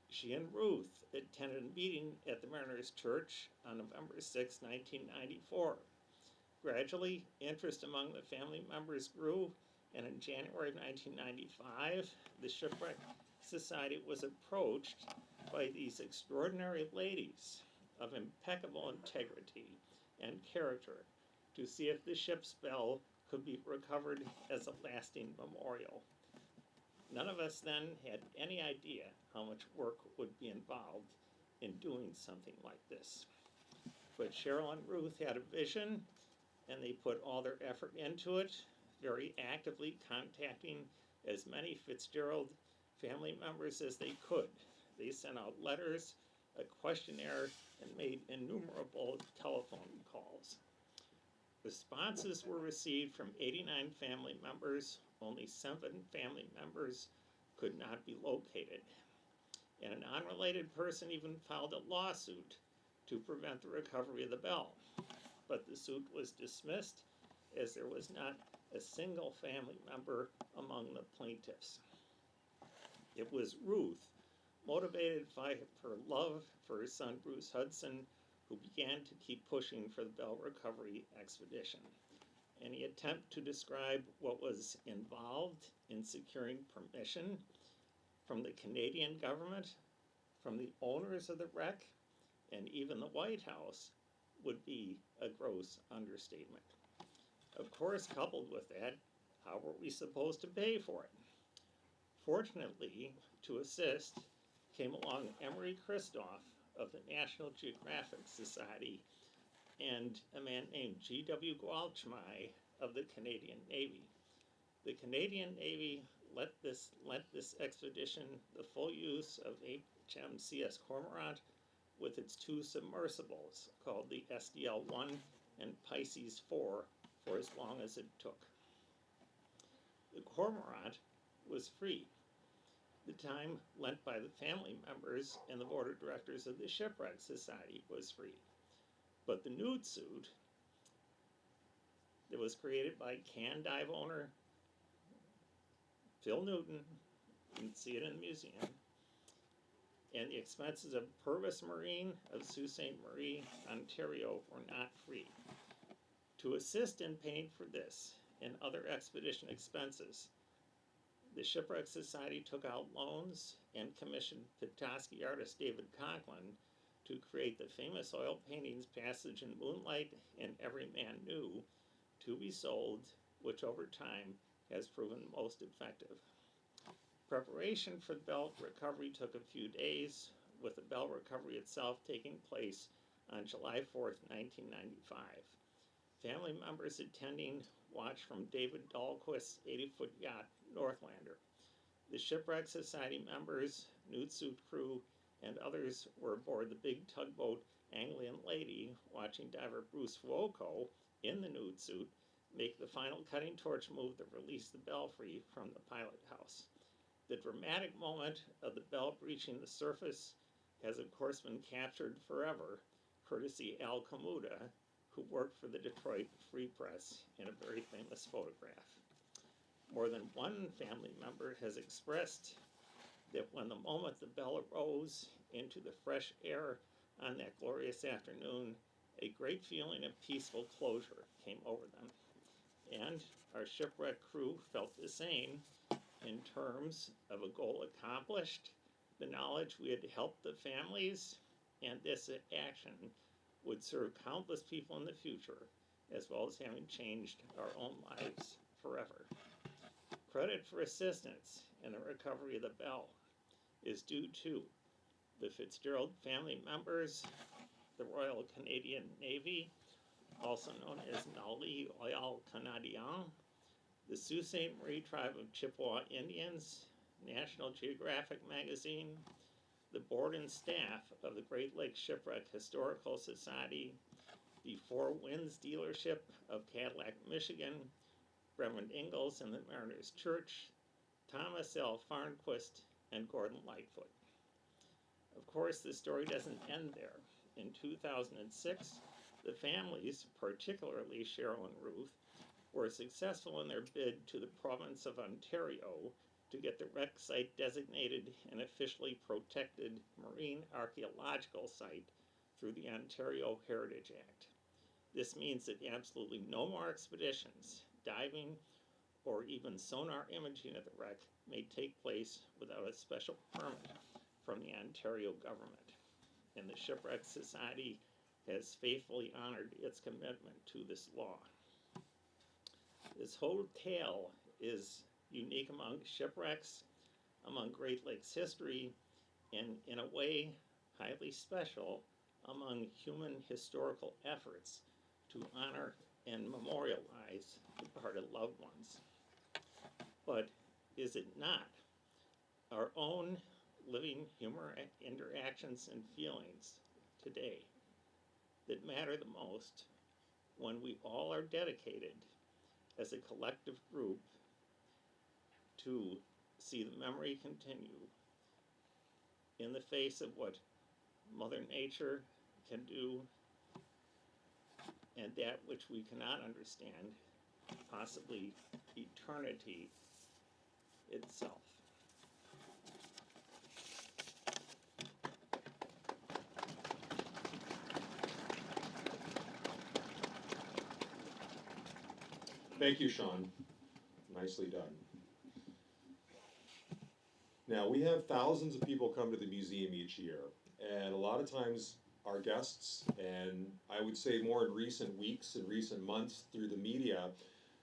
She and Ruth attended a meeting at the Mariners Church on November 6, 1994. Gradually, interest among the family members grew, and in January of 1995, the Shipwreck Society was approached by these extraordinary ladies of impeccable integrity and character to see if the ship's bell could be recovered as a lasting memorial. None of us then had any idea how much work would be involved in doing something like this. But Cheryl and Ruth had a vision, and they put all their effort into it, very actively contacting as many Fitzgerald family members as they could. They sent out letters, a questionnaire, and made innumerable telephone calls. Responses were received from 89 family members. Only 7 family members could not be located. And an unrelated person even filed a lawsuit to prevent the recovery of the bell. But the suit was dismissed as there was not a single family member among the plaintiffs. It was Ruth, motivated by her love for her son Bruce Hudson, who began to keep pushing for the bell recovery expedition. Any attempt to describe what was involved in securing permission from the Canadian government, from the owners of the wreck, and even the White House would be a gross understatement. Of course, coupled with that, how were we supposed to pay for it? Fortunately, to assist, came along Emery Christoph of the National Geographic Society and a man named G.W. Gwalchmai of the Canadian Navy. The Canadian Navy lent this expedition the full use of HMCS Cormorant with its 2 submersibles called the SDL-1 and Pisces 4 for as long as it took. The Cormorant was free. The time lent by the family members and the board of directors of the Shipwreck Society was free. But the nude suit that was created by can dive owner Phil Newton, you can see it in the museum, and the expenses of Purvis Marine of Sault Ste. Marie, Ontario were not free. To assist in paying for this and other expedition expenses, the Shipwreck Society took out loans and commissioned Petoskey artist David Conklin to create the famous oil paintings Passage in Moonlight and Every Man Knew, to be sold, which over time has proven most effective. Preparation for the bell recovery took a few days, with the bell recovery itself taking place on July 4th, 1995. Family members attending watched from David Dahlquist's 80-foot yacht, Northlander. The Shipwreck Society members, nude suit crew, and others were aboard the big tugboat Anglian Lady, watching diver Bruce Fuoco, in the nude suit, make the final cutting torch move that released the belfry from the pilot house. The dramatic moment of the bell breaching the surface has of course been captured forever, courtesy Al Kamuda, who worked for the Detroit Free Press in a very famous photograph. More than one family member has expressed that when the moment the bell arose into the fresh air on that glorious afternoon, a great feeling of peaceful closure came over them. And our shipwreck crew felt the same in terms of a goal accomplished, the knowledge we had helped the families, and this action would serve countless people in the future, as well as having changed our own lives forever. Credit for assistance in the recovery of the bell is due to the Fitzgerald family members, the Royal Canadian Navy, also known as Navy Royal Canadien, the Sault Ste. Marie Tribe of Chippewa Indians, National Geographic Magazine, the board and staff of the Great Lakes Shipwreck Historical Society, the Four Winds dealership of Cadillac, Michigan, Reverend Ingalls and the Mariners Church, Thomas L. Farnquist, and Gordon Lightfoot. Of course, the story doesn't end there. In 2006, the families, particularly Cheryl and Ruth, were successful in their bid to the province of Ontario to get the wreck site designated an officially protected marine archaeological site through the Ontario Heritage Act. This means that absolutely no more expeditions, diving, or even sonar imaging of the wreck may take place without a special permit from the Ontario government. And the Shipwreck Society has faithfully honored its commitment to this law. This whole tale is unique among shipwrecks, among Great Lakes history, and in a way, highly special among human historical efforts to honor and memorialize departed loved ones. But is it not our own living human interactions and feelings today that matter the most when we all are dedicated as a collective group to see the memory continue in the face of what Mother Nature can do and that which we cannot understand, possibly eternity itself. Thank you, Sean. Nicely done. Now, we have thousands of people come to the museum each year, and a lot of times our guests, and I would say more in recent weeks and recent months through the media,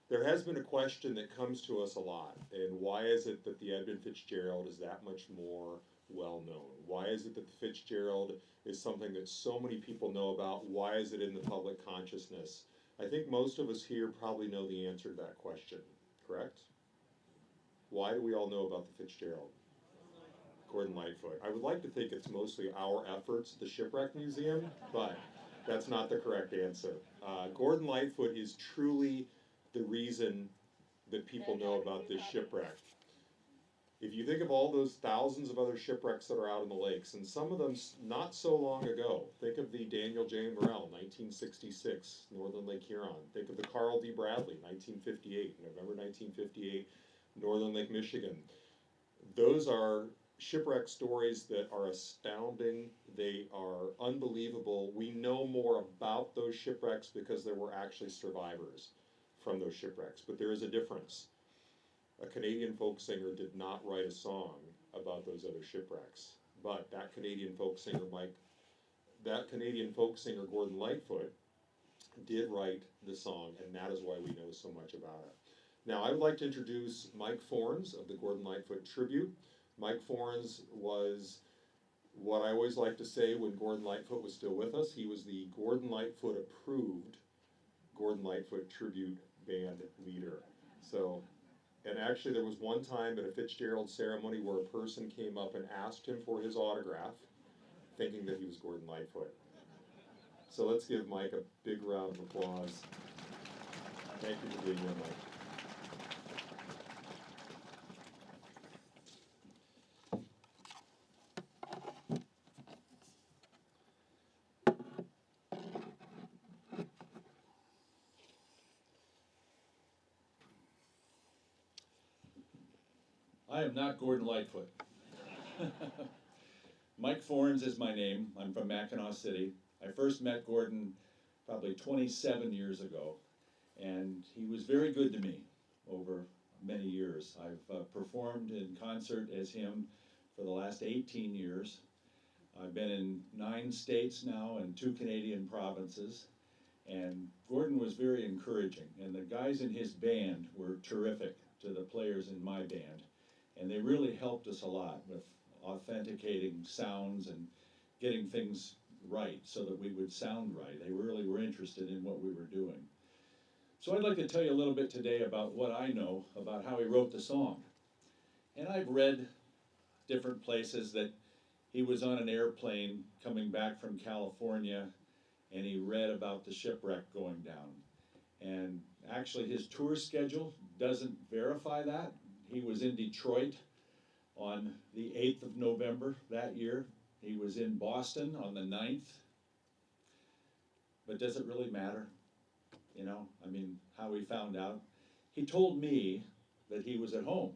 there has been a question that comes to us a lot, and why is it that the Edmund Fitzgerald is that much more well known? Why is it that the Fitzgerald is something that so many people know about? Why is it in the public consciousness? I think most of us here probably know the answer to that question, correct? Why do we all know about the Fitzgerald? Gordon Lightfoot. I would like to think it's mostly our efforts at the Shipwreck Museum, but that's not the correct answer. Gordon Lightfoot is truly the reason that people know about this shipwreck. If you think of all those thousands of other shipwrecks that are out in the lakes, and some of them not so long ago, think of the Daniel J. Morrell, 1966, Northern Lake Huron. Think of the Carl D. Bradley, 1958, November 1958, Northern Lake Michigan. Those are shipwreck stories that are astounding. They are unbelievable. We know more about those shipwrecks because there were actually survivors from those shipwrecks, but there is a difference. A Canadian folk singer did not write a song about those other shipwrecks, but that Canadian folk singer Gordon Lightfoot did write the song, and that is why we know so much about it. Now, I would like to introduce Mike Fornes of the Gordon Lightfoot Tribute. Mike Fornes was what I always like to say when Gordon Lightfoot was still with us. He was the Gordon Lightfoot approved Gordon Lightfoot Tribute Band leader. So, and actually there was one time at a Fitzgerald ceremony where a person came up and asked him for his autograph, thinking that he was Gordon Lightfoot. So let's give Mike a big round of applause. Thank you for being here, Mike. I am not Gordon Lightfoot. Mike Fornes is my name. I'm from Mackinac City. I first met Gordon probably 27 years ago, and he was very good to me over many years. I've performed in concert as him for the last 18 years. I've been in 9 states now and 2 Canadian provinces, and Gordon was very encouraging, and the guys in his band were terrific to the players in my band, and they really helped us a lot with authenticating sounds and getting things right so that we would sound right. They really were interested in what we were doing. So I'd like to tell you a little bit today about what I know about how he wrote the song. And I've read different places that he was on an airplane coming back from California and he read about the shipwreck going down. And actually his tour schedule doesn't verify that. He was in Detroit on the 8th of November that year. He was in Boston on the 9th. But does it really matter? You know, I mean, how he found out? He told me that he was at home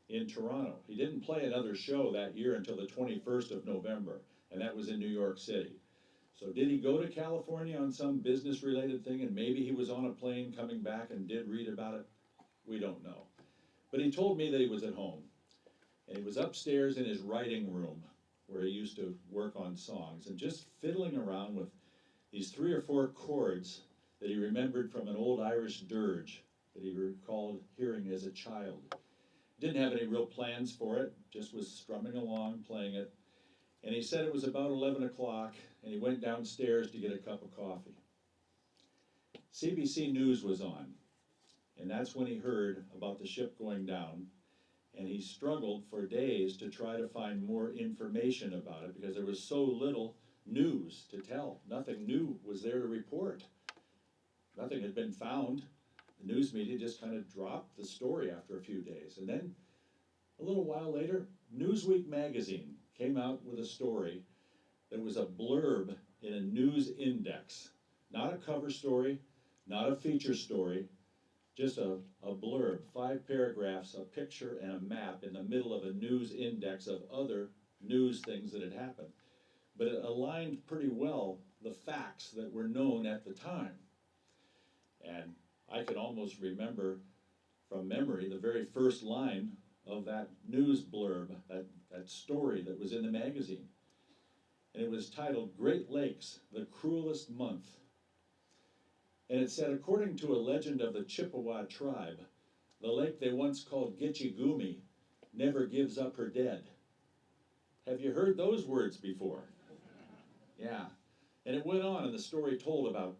in Toronto. He didn't play another show that year until the 21st of November, and that was in New York City. So did he go to California on some business-related thing, and maybe he was on a plane coming back and did read about it? We don't know. But he told me that he was at home, and he was upstairs in his writing room where he used to work on songs, and just fiddling around with these 3 or 4 chords that he remembered from an old Irish dirge that he recalled hearing as a child. Didn't have any real plans for it, just was strumming along, playing it. And he said it was about 11 o'clock, and he went downstairs to get a cup of coffee. CBC News was on, and that's when he heard about the ship going down, and he struggled for days to try to find more information about it because there was so little news to tell. Nothing new was there to report. Nothing had been found. The news media just kind of dropped the story after a few days. And then a little while later, Newsweek magazine came out with a story that was a blurb in a news index. Not a cover story, not a feature story, just a blurb, 5 paragraphs, a picture and a map in the middle of a news index of other news things that had happened. But it aligned pretty well the facts that were known at the time. And I can almost remember from memory the very first line of that news blurb, that story that was in the magazine. And it was titled, "Great Lakes, the Cruelest Month." And it said, according to a legend of the Chippewa tribe, the lake they once called Gitche Gumee never gives up her dead. Have you heard those words before? Yeah. And it went on, and the story told about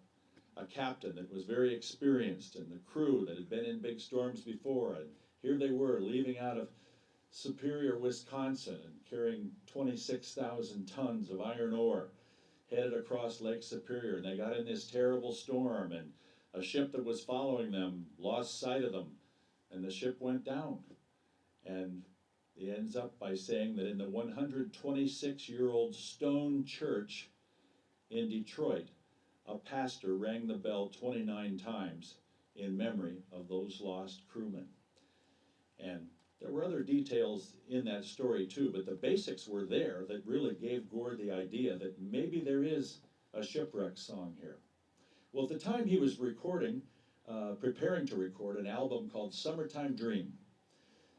a captain that was very experienced and the crew that had been in big storms before. And here they were leaving out of Superior, Wisconsin and carrying 26,000 tons of iron ore headed across Lake Superior. And they got in this terrible storm, and a ship that was following them lost sight of them, and the ship went down. And he ends up by saying that in the 126-year-old stone church in Detroit, a pastor rang the bell 29 times in memory of those lost crewmen. And there were other details in that story too, but the basics were there that really gave Gord the idea that maybe there is a shipwreck song here. Well, at the time he was recording, preparing to record an album called Summertime Dream.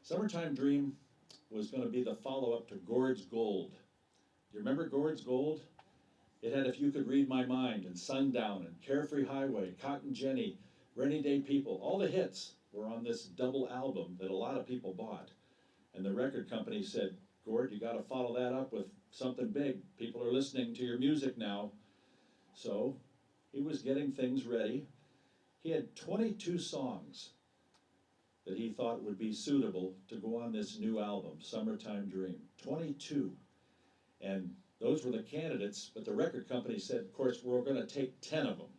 Summertime Dream was going to be the follow-up to Gord's Gold. Do you remember Gord's Gold? It had If You Could Read My Mind and Sundown and Carefree Highway, Cotton Jenny, Rainy Day People. All the hits were on this double album that a lot of people bought. And the record company said, Gord, you got to follow that up with something big. People are listening to your music now. So he was getting things ready. He had 22 songs that he thought would be suitable to go on this new album, Summertime Dream. 22. And those were the candidates, but the record company said, of course, we're going to take 10 of them.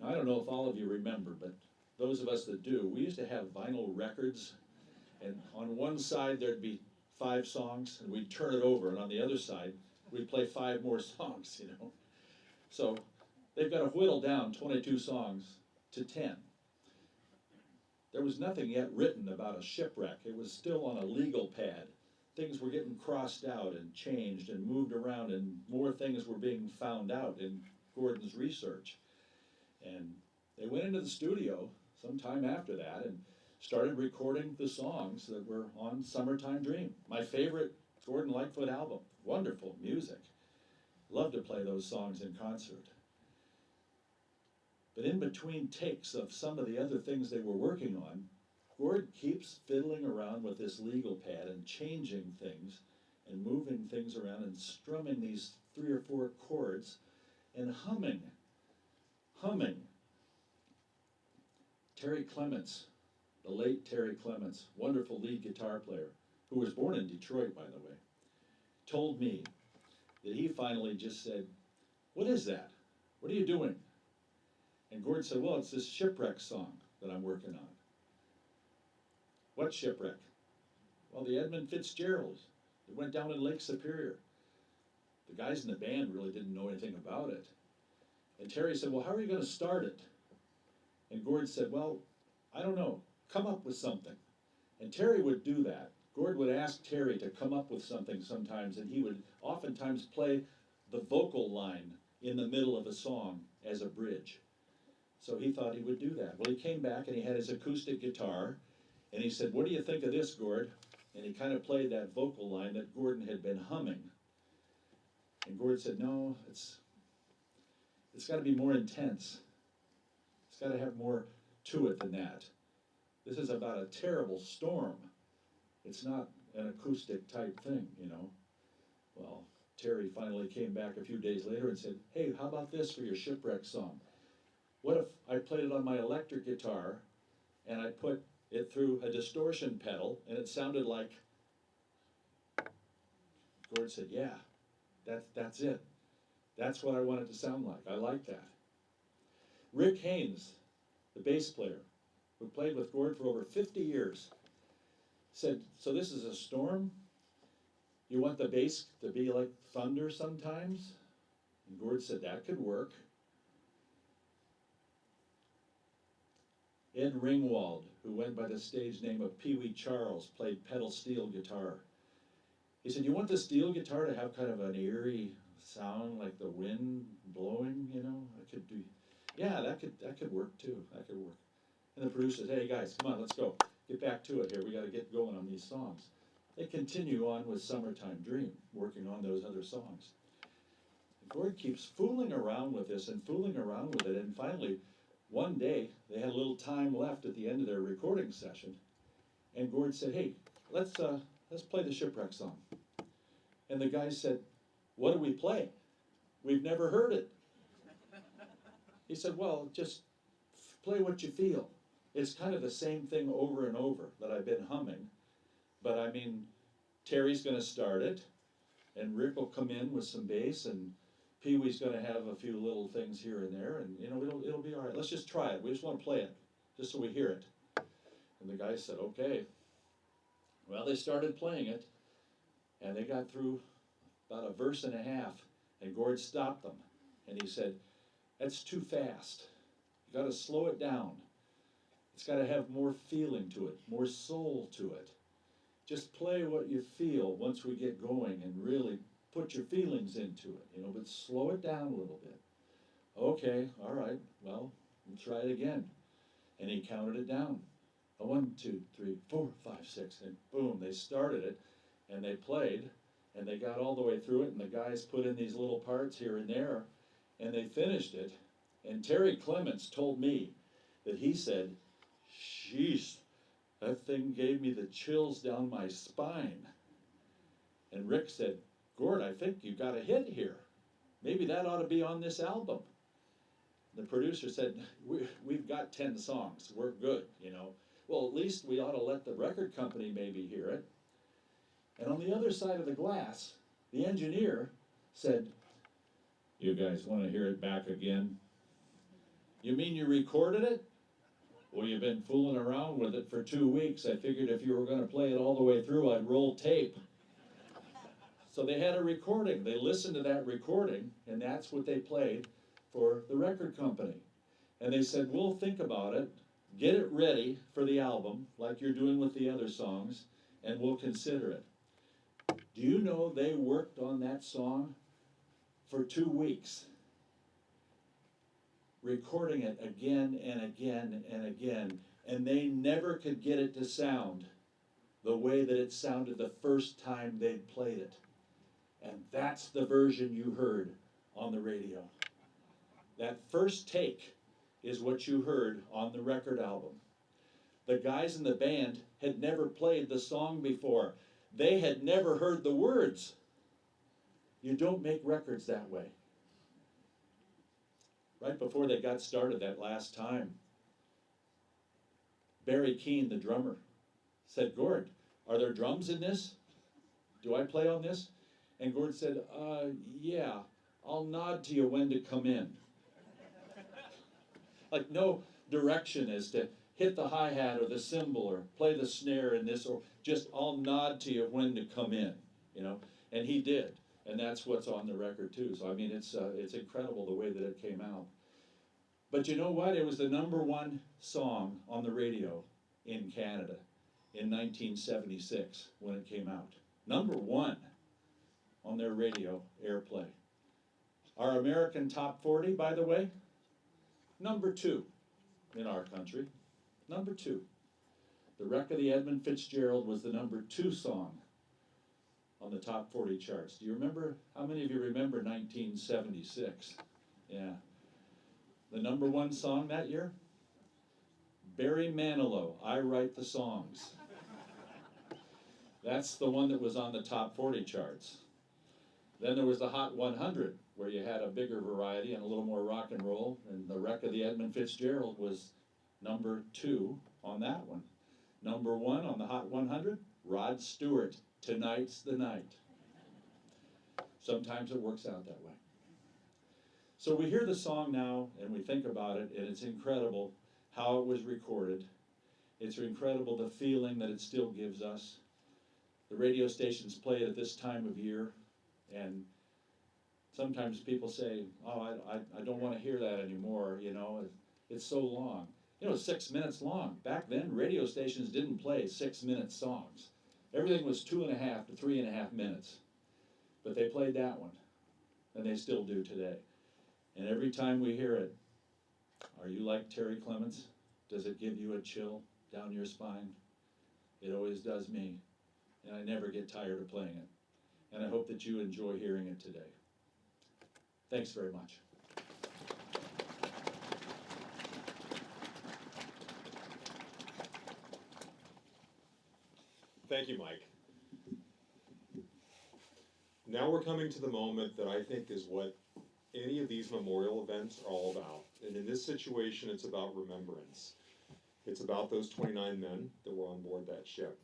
Now, I don't know if all of you remember, but those of us that do, we used to have vinyl records, and on one side there'd be 5 songs, and we'd turn it over, and on the other side, we'd play 5 more songs, you know. So they've got to whittle down 22 songs to 10. There was nothing yet written about a shipwreck. It was still on a legal pad. Things were getting crossed out and changed and moved around, and more things were being found out in Gordon's research. And they went into the studio sometime after that and started recording the songs that were on Summertime Dream, my favorite Gordon Lightfoot album. Wonderful music. Love to play those songs in concert. But in between takes of some of the other things they were working on, Gord keeps fiddling around with this legal pad and changing things and moving things around and strumming these 3 or 4 chords and humming. Terry Clements, the late Terry Clements, wonderful lead guitar player, who was born in Detroit, by the way, told me that he finally just said, "What is that? What are you doing?" And Gord said, "Well, it's this Shipwreck song that I'm working on." "What Shipwreck?" "Well, the Edmund Fitzgerald. It went down in Lake Superior." The guys in the band really didn't know anything about it. And Terry said, "Well, how are you going to start it?" And Gord said, "Well, I don't know. Come up with something." And Terry would do that. Gord would ask Terry to come up with something sometimes, and he would oftentimes play the vocal line in the middle of a song as a bridge. So he thought he would do that. Well, he came back and he had his acoustic guitar, and he said, "What do you think of this, Gord?" And he kind of played that vocal line that Gordon had been humming. And Gord said, "No, it's got to be more intense. It's got to have more to it than that. This is about a terrible storm. It's not an acoustic type thing, you know." Well, Terry finally came back a few days later and said, "Hey, how about this for your Shipwreck song? What if I played it on my electric guitar and I put it through a distortion pedal and it sounded like..." Gord said, "Yeah, that's it. That's what I want it to sound like. I like that." Rick Haynes, the bass player, who played with Gord for over 50 years, said, "So this is a storm? You want the bass to be like thunder sometimes?" And Gord said, "That could work." Ed Ringwald, who went by the stage name of Pee Wee Charles, played pedal steel guitar. He said, "You want the steel guitar to have kind of an eerie sound, like the wind blowing, you know? I could do..." "Yeah, that could work too. That could work." And the producer said, "Hey guys, come on, let's go. Get back to it here. We got to get going on these songs." They continue on with Summertime Dream, working on those other songs. And Gord keeps fooling around with this and fooling around with it, and finally, one day, they had a little time left at the end of their recording session, and Gord said, "Hey, let's play the Shipwreck song." And the guys said, "What do we play? We've never heard it." He said, "Well, just play what you feel. It's kind of the same thing over and over that I've been humming, but I mean, Terry's going to start it, and Rick will come in with some bass, and Pee Wee's going to have a few little things here and there, and you know, it'll be all right. Let's just try it. We just want to play it, just so we hear it." And the guys said, "Okay." Well, they started playing it, and they got through about a verse and a half, and Gord stopped them, and he said, "That's too fast. You got to slow it down. It's got to have more feeling to it, more soul to it. Just play what you feel once we get going and really put your feelings into it, you know, but slow it down a little bit." "Okay, all right, well, we'll try it again." And he counted it down. 1, 2, 3, 4, 5, 6, and boom, they started it, and they played, and they got all the way through it, and the guys put in these little parts here and there, and they finished it. And Terry Clements told me that he said, "Sheesh, that thing gave me the chills down my spine." And Rick said, "Gord, I think you got a hit here. Maybe that ought to be on this album." The producer said, we've got 10 songs. We're good, you know. Well, at least we ought to let the record company maybe hear it. And on the other side of the glass, the engineer said, "You guys want to hear it back again? You mean you recorded it? Well, you've been fooling around with it for 2 weeks. I figured if you were going to play it all the way through, I'd roll tape." So they had a recording. They listened to that recording, and that's what they played for the record company. And they said, "We'll think about it. Get it ready for the album, like you're doing with the other songs, and we'll consider it. Do you know they worked on that song for 2 weeks? Recording it again and again and again, and they never could get it to sound the way that it sounded the first time they'd played it. And that's the version you heard on the radio. That first take is what you heard on the record album. The guys in the band had never played the song before. They had never heard the words. You don't make records that way. Right before they got started that last time, Barry Keane, the drummer, said, "Gord, are there drums in this? Do I play on this?" And Gord said, "Yeah, I'll nod to you when to come in." Like no direction as to hit the hi-hat or the cymbal or play the snare in this, or just I'll nod to you when to come in, you know. And he did, and that's what's on the record too. So I mean, it's incredible the way that it came out. But you know what? It was the #1 song on the radio in Canada in 1976 when it came out. #1 on their radio airplay. Our American top 40, by the way, #2 in our country. #2. The Wreck of the Edmund Fitzgerald was the #2 song on the top 40 charts. Do you remember, how many of you remember 1976? Yeah. The #1 song that year? Barry Manilow, I Write the Songs. That's the one that was on the top 40 charts. Then there was the Hot 100, where you had a bigger variety and a little more rock and roll, and the Wreck of the Edmund Fitzgerald was #2 on that one. #1 on the Hot 100, Rod Stewart, Tonight's the Night. Sometimes it works out that way. So we hear the song now and we think about it, and it's incredible how it was recorded. It's incredible the feeling that it still gives us. The radio stations play it at this time of year, and sometimes people say, "Oh, I don't want to hear that anymore, you know, it's so long." You know, 6 minutes long. Back then, radio stations didn't play 6-minute songs. Everything was 2.5 to 3.5 minutes. But they played that one, and they still do today. And every time we hear it, are you like Terry Clements? Does it give you a chill down your spine? It always does me, and I never get tired of playing it. And I hope that you enjoy hearing it today. Thanks very much. Thank you, Mike. Now we're coming to the moment that I think is what any of these memorial events are all about. And in this situation, it's about remembrance. It's about those 29 men that were on board that ship.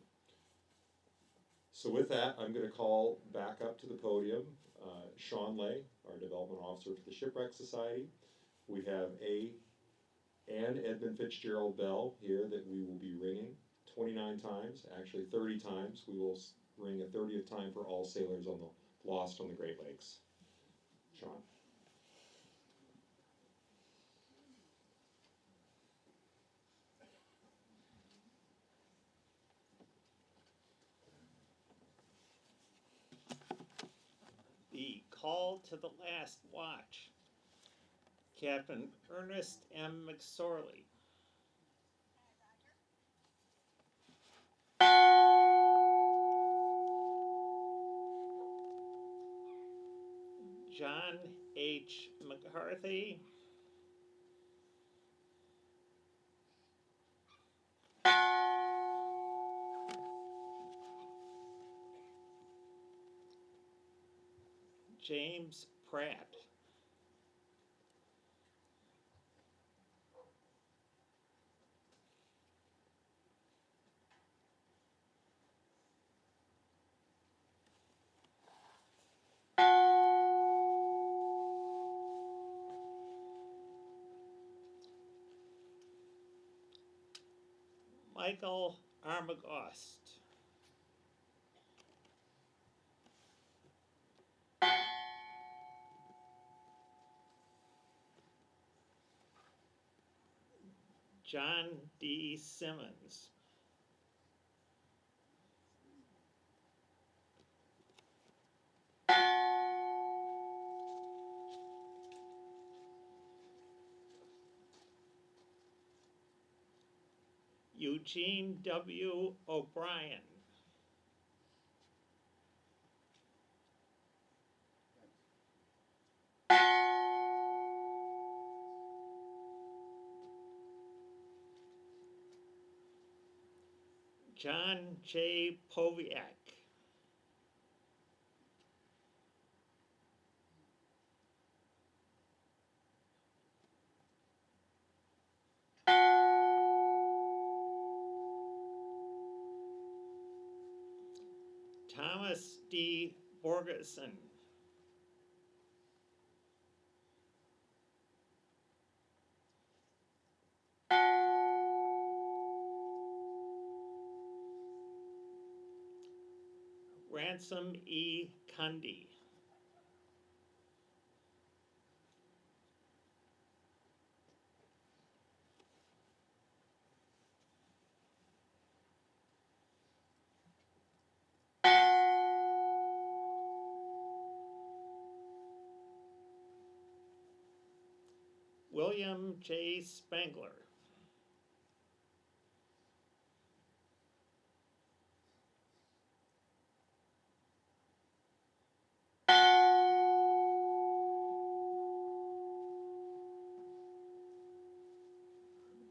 So with that, I'm going to call back up to the podium Sean Lay, our development officer for the Shipwreck Society. We have an Edmund Fitzgerald bell here that we will be ringing 29 times, actually 30 times. We will ring a 30th time for all sailors on the lost on the Great Lakes. Sean. The Call to the Last Watch. Captain Ernest M. McSorley. John H. McCarthy. James Pratt. Michael Armagost. John D. Simmons. Eugene W. O'Brien. John J. Poviak. Thomas D. Borgeson. Ransom E. Cundy. William J. Spangler.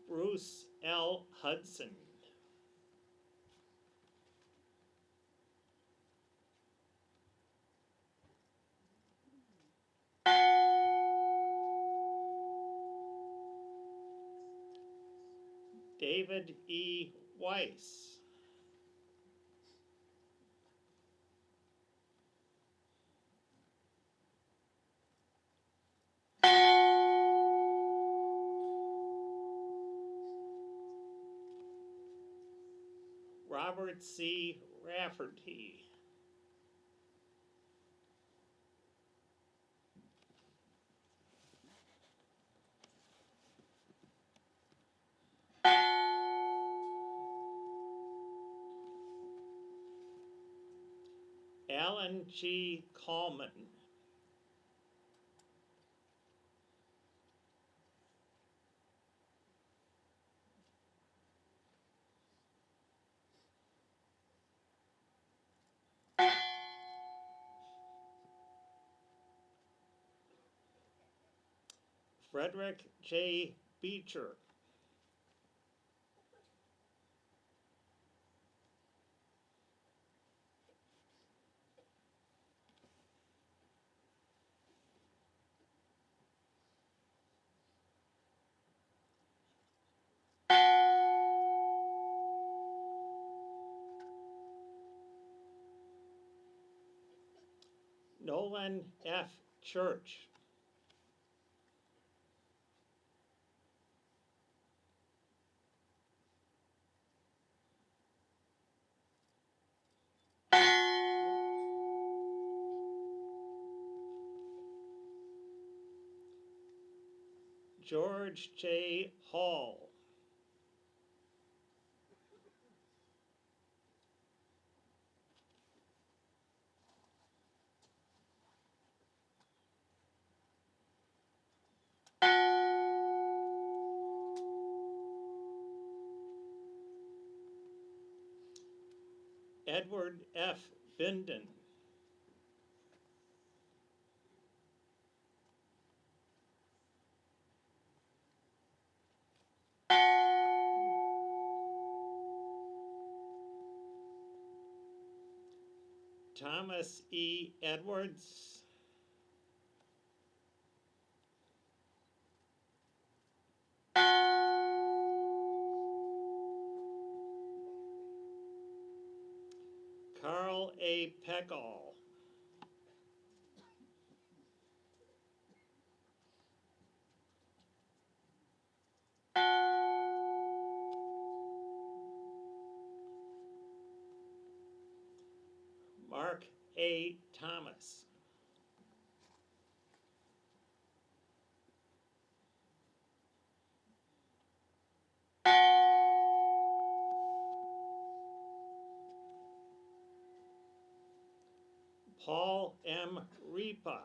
Bruce L. Hudson. David E. Weiss. Robert C. Rafferty. Alan G. Coleman. Frederick J. Beecher. Nolan F. Church. George J. Hall. Edward F. Binden. Thomas E. Edwards. Carl A. Peckall. Mark A. Thomas. Paul M. Repa.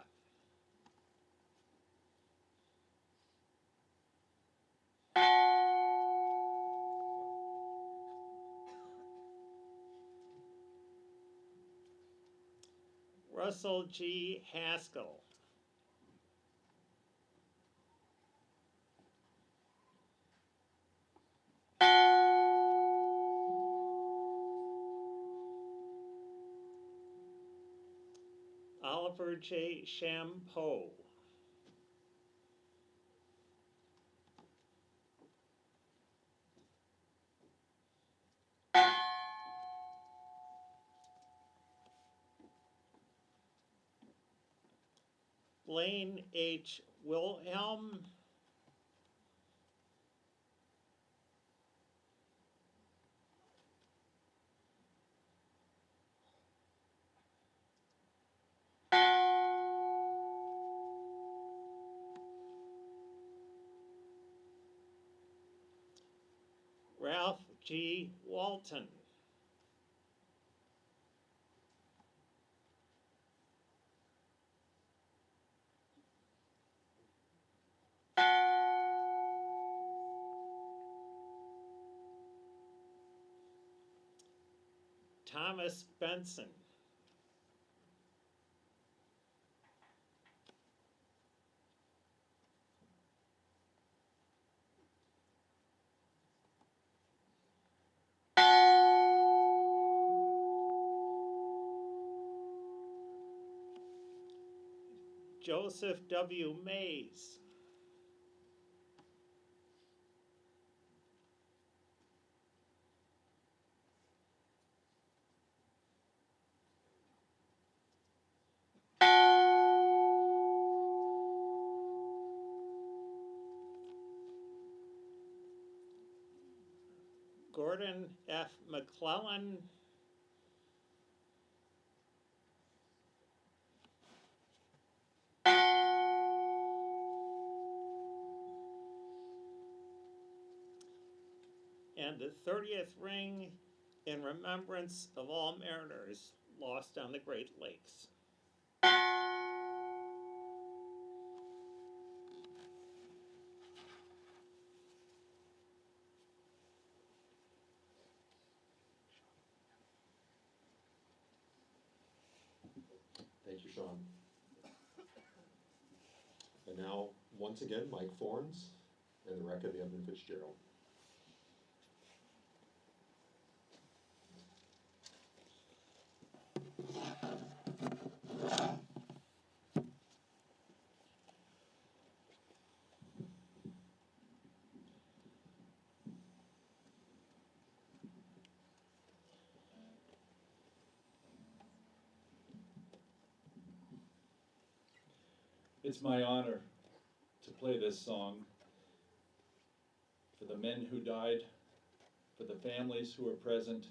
Russell G. Haskell. Oliver J. Champeau. Blaine H. Wilhelm. Ralph G. Walton. Thomas Benson. Joseph W. Mays. Gordon F. McClellan. And the 30th ring in remembrance of all mariners lost on the Great Lakes. Thank you, Sean. And now, once again, Mike Fornes and the wreck of the Edmund Fitzgerald. It's my honor to play this song for the men who died, for the families who are present,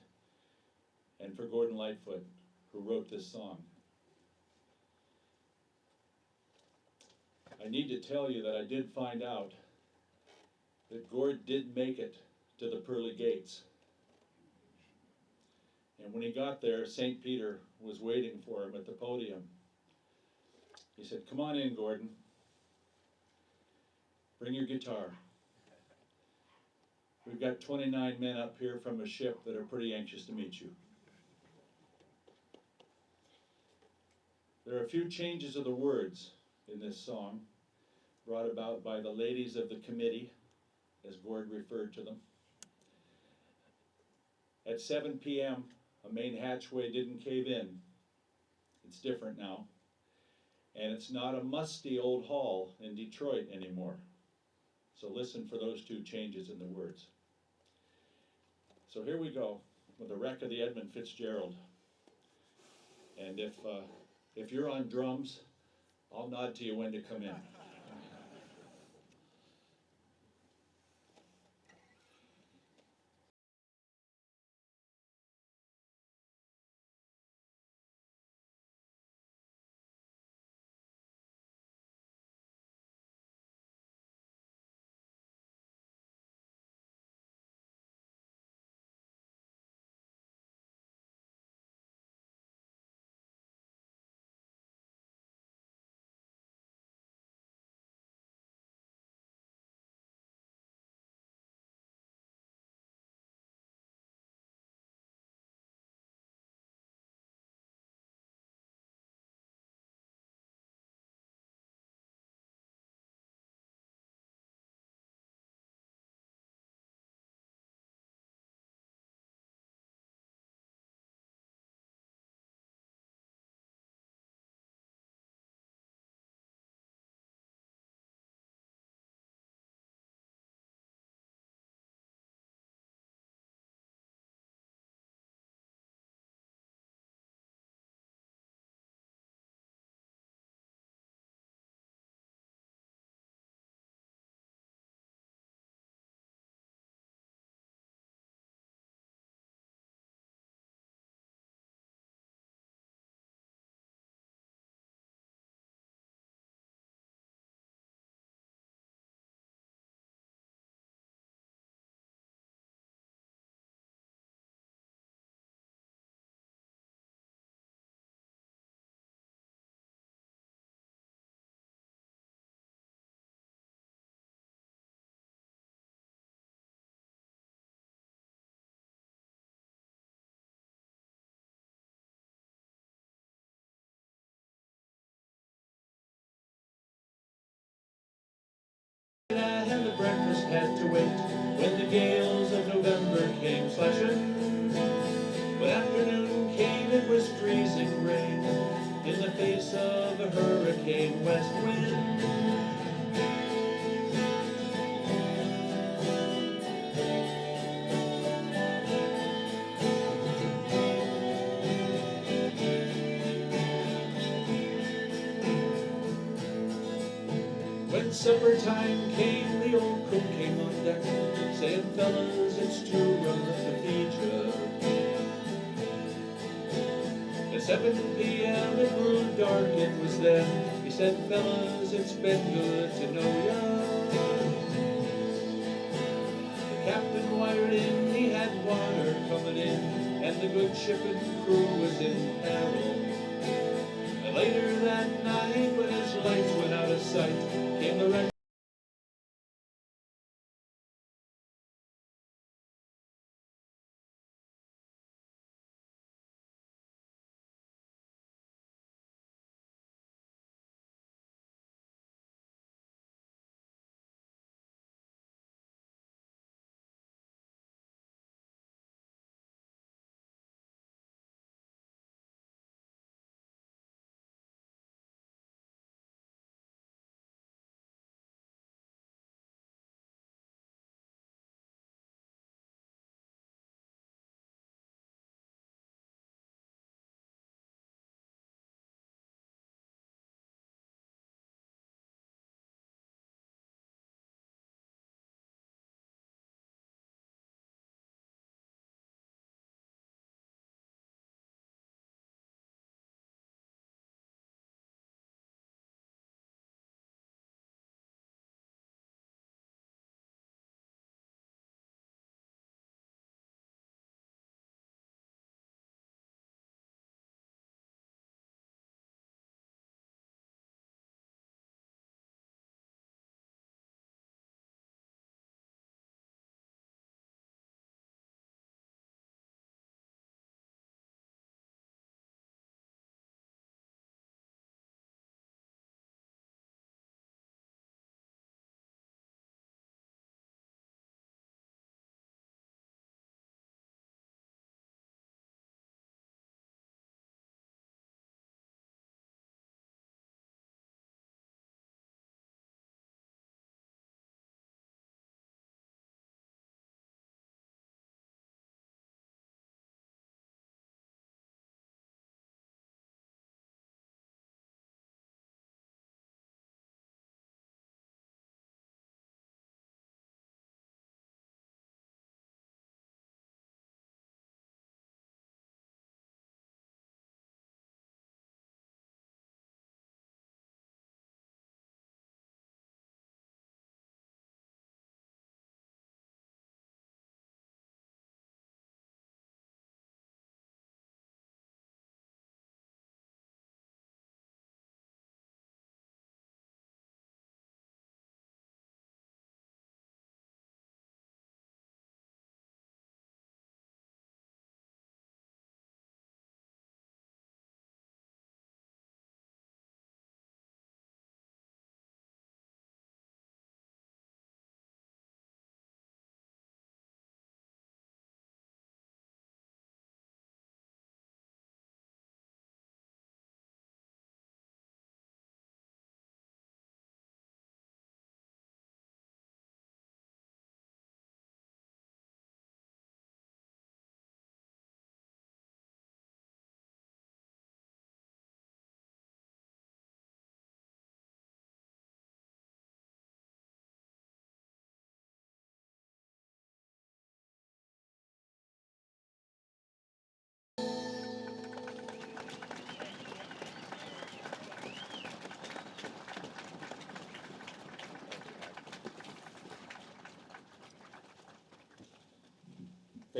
and for Gordon Lightfoot, who wrote this song. I need to tell you that I did find out that Gord did make it to the pearly gates. And when he got there, St. Peter was waiting for him at the podium. He said, "Come on in, Gordon. Bring your guitar. We've got 29 men up here from a ship that are pretty anxious to meet you." There are a few changes of the words in this song, brought about by the ladies of the committee, as Gord referred to them. At 7 p.m., a main hatchway didn't cave in. It's different now. And it's not a musty old hall in Detroit anymore. So listen for those two changes in the words. So here we go with the wreck of the Edmund Fitzgerald. And if you're on drums, I'll nod to you when to come in. breakfast had to wait when the gales of November came slashing. When afternoon came, it was freezing rain in the face of a hurricane west wind. When supper time came, the old cook came on deck, saying, fellas, it's too rough to feed ya. At 7 p.m. it grew dark, it was then. He said, fellas, it's been good to know ya. The captain wired in, he had water coming in, and the good ship and crew was in peril. And later that night, when his lights went out of sight, came the wreck.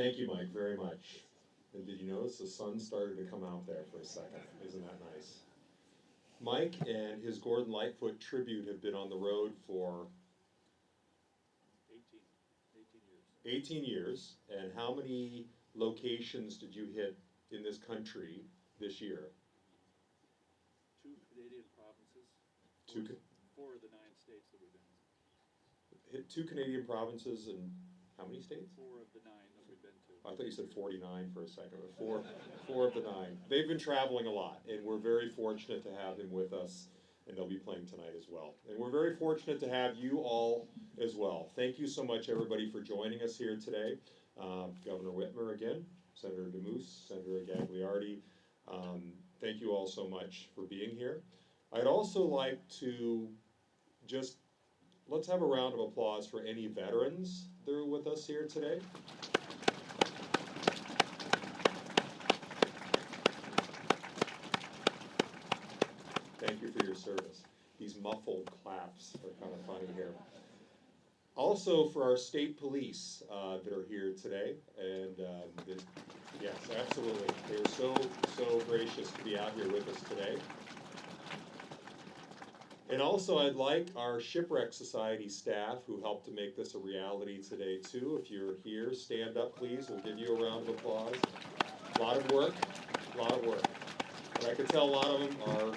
Thank you, Mike, very much. And did you notice the sun started to come out there for a second? Isn't that nice? Mike and his Gordon Lightfoot tribute have been on the road for 18 years. And how many locations did you hit in this country this year? 2 Canadian provinces. Two. Four of the 9 states that we've been hit 2 Canadian provinces and how many states? 4 of the 9 that we've been to. I thought you said 49 for a second, but four of the 9. They've been traveling a lot, and we're very fortunate to have him with us, and they'll be playing tonight as well. And we're very fortunate to have you all as well. Thank you so much, everybody, for joining us here today. Governor Whitmer again, Senator DeMoose, Senator Gagliardi, thank you all so much for being here. I'd also like to just, let's have a round of applause for any veterans that are with us here today. Thank you for your service. These muffled claps are kind of funny here. Also for our state police that are here today, and yes, absolutely, they're so gracious to be out here with us today. And also I'd like our Shipwreck Society staff who helped to make this a reality today too. If you're here, stand up please, we'll give you a round of applause. A lot of work, and I can tell a lot of them are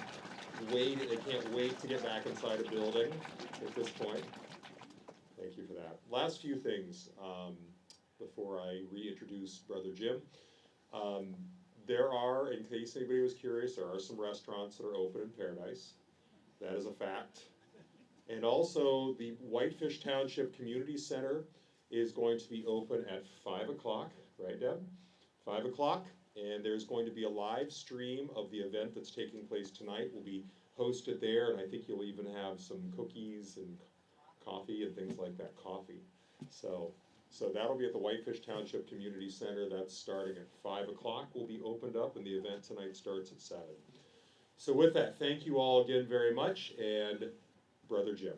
they can't wait to get back inside a building at this point. Thank you for that. Last few things before I reintroduce Brother Jim. There are, in case anybody was curious, there are some restaurants that are open in Paradise. That is a fact. And also, the Whitefish Township Community Center is going to be open at 5 o'clock, right, Deb? 5 o'clock, and there's going to be a live stream of the event that's taking place tonight. Will be hosted there, and I think you'll even have some cookies and coffee and things like that, So that'll be at the Whitefish Township Community Center. That's starting at 5 o'clock. Will be opened up, and the event tonight starts at 7. So with that, thank you all again very much, and Brother Jim.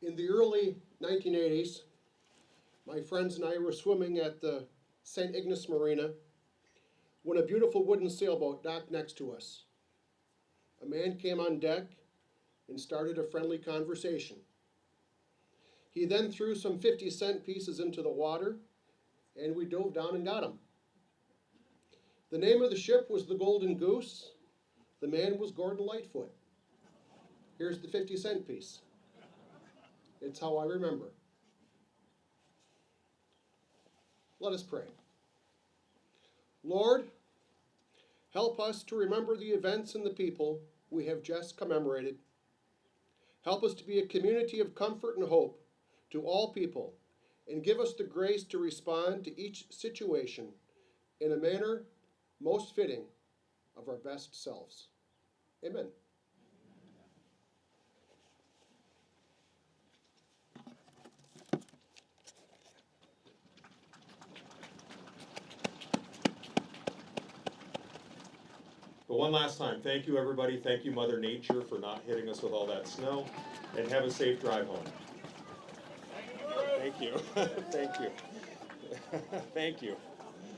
In the early 1980s, my friends and I were swimming at the St. Ignace Marina when a beautiful wooden sailboat docked next to us. A man came on deck and started a friendly conversation. He then threw some 50-cent pieces into the water, and we dove down and got them. The name of the ship was the Golden Goose. The man was Gordon Lightfoot. Here's the 50-cent piece. It's how I remember. Let us pray. Lord, help us to remember the events and the people we have just commemorated. Help us to be a community of comfort and hope to all people, and give us the grace to respond to each situation in a manner most fitting of our best selves. Amen. But one last time, thank you everybody. Thank you Mother Nature for not hitting us with all that snow, and have a safe drive home. Thank you. Thank you. Thank you.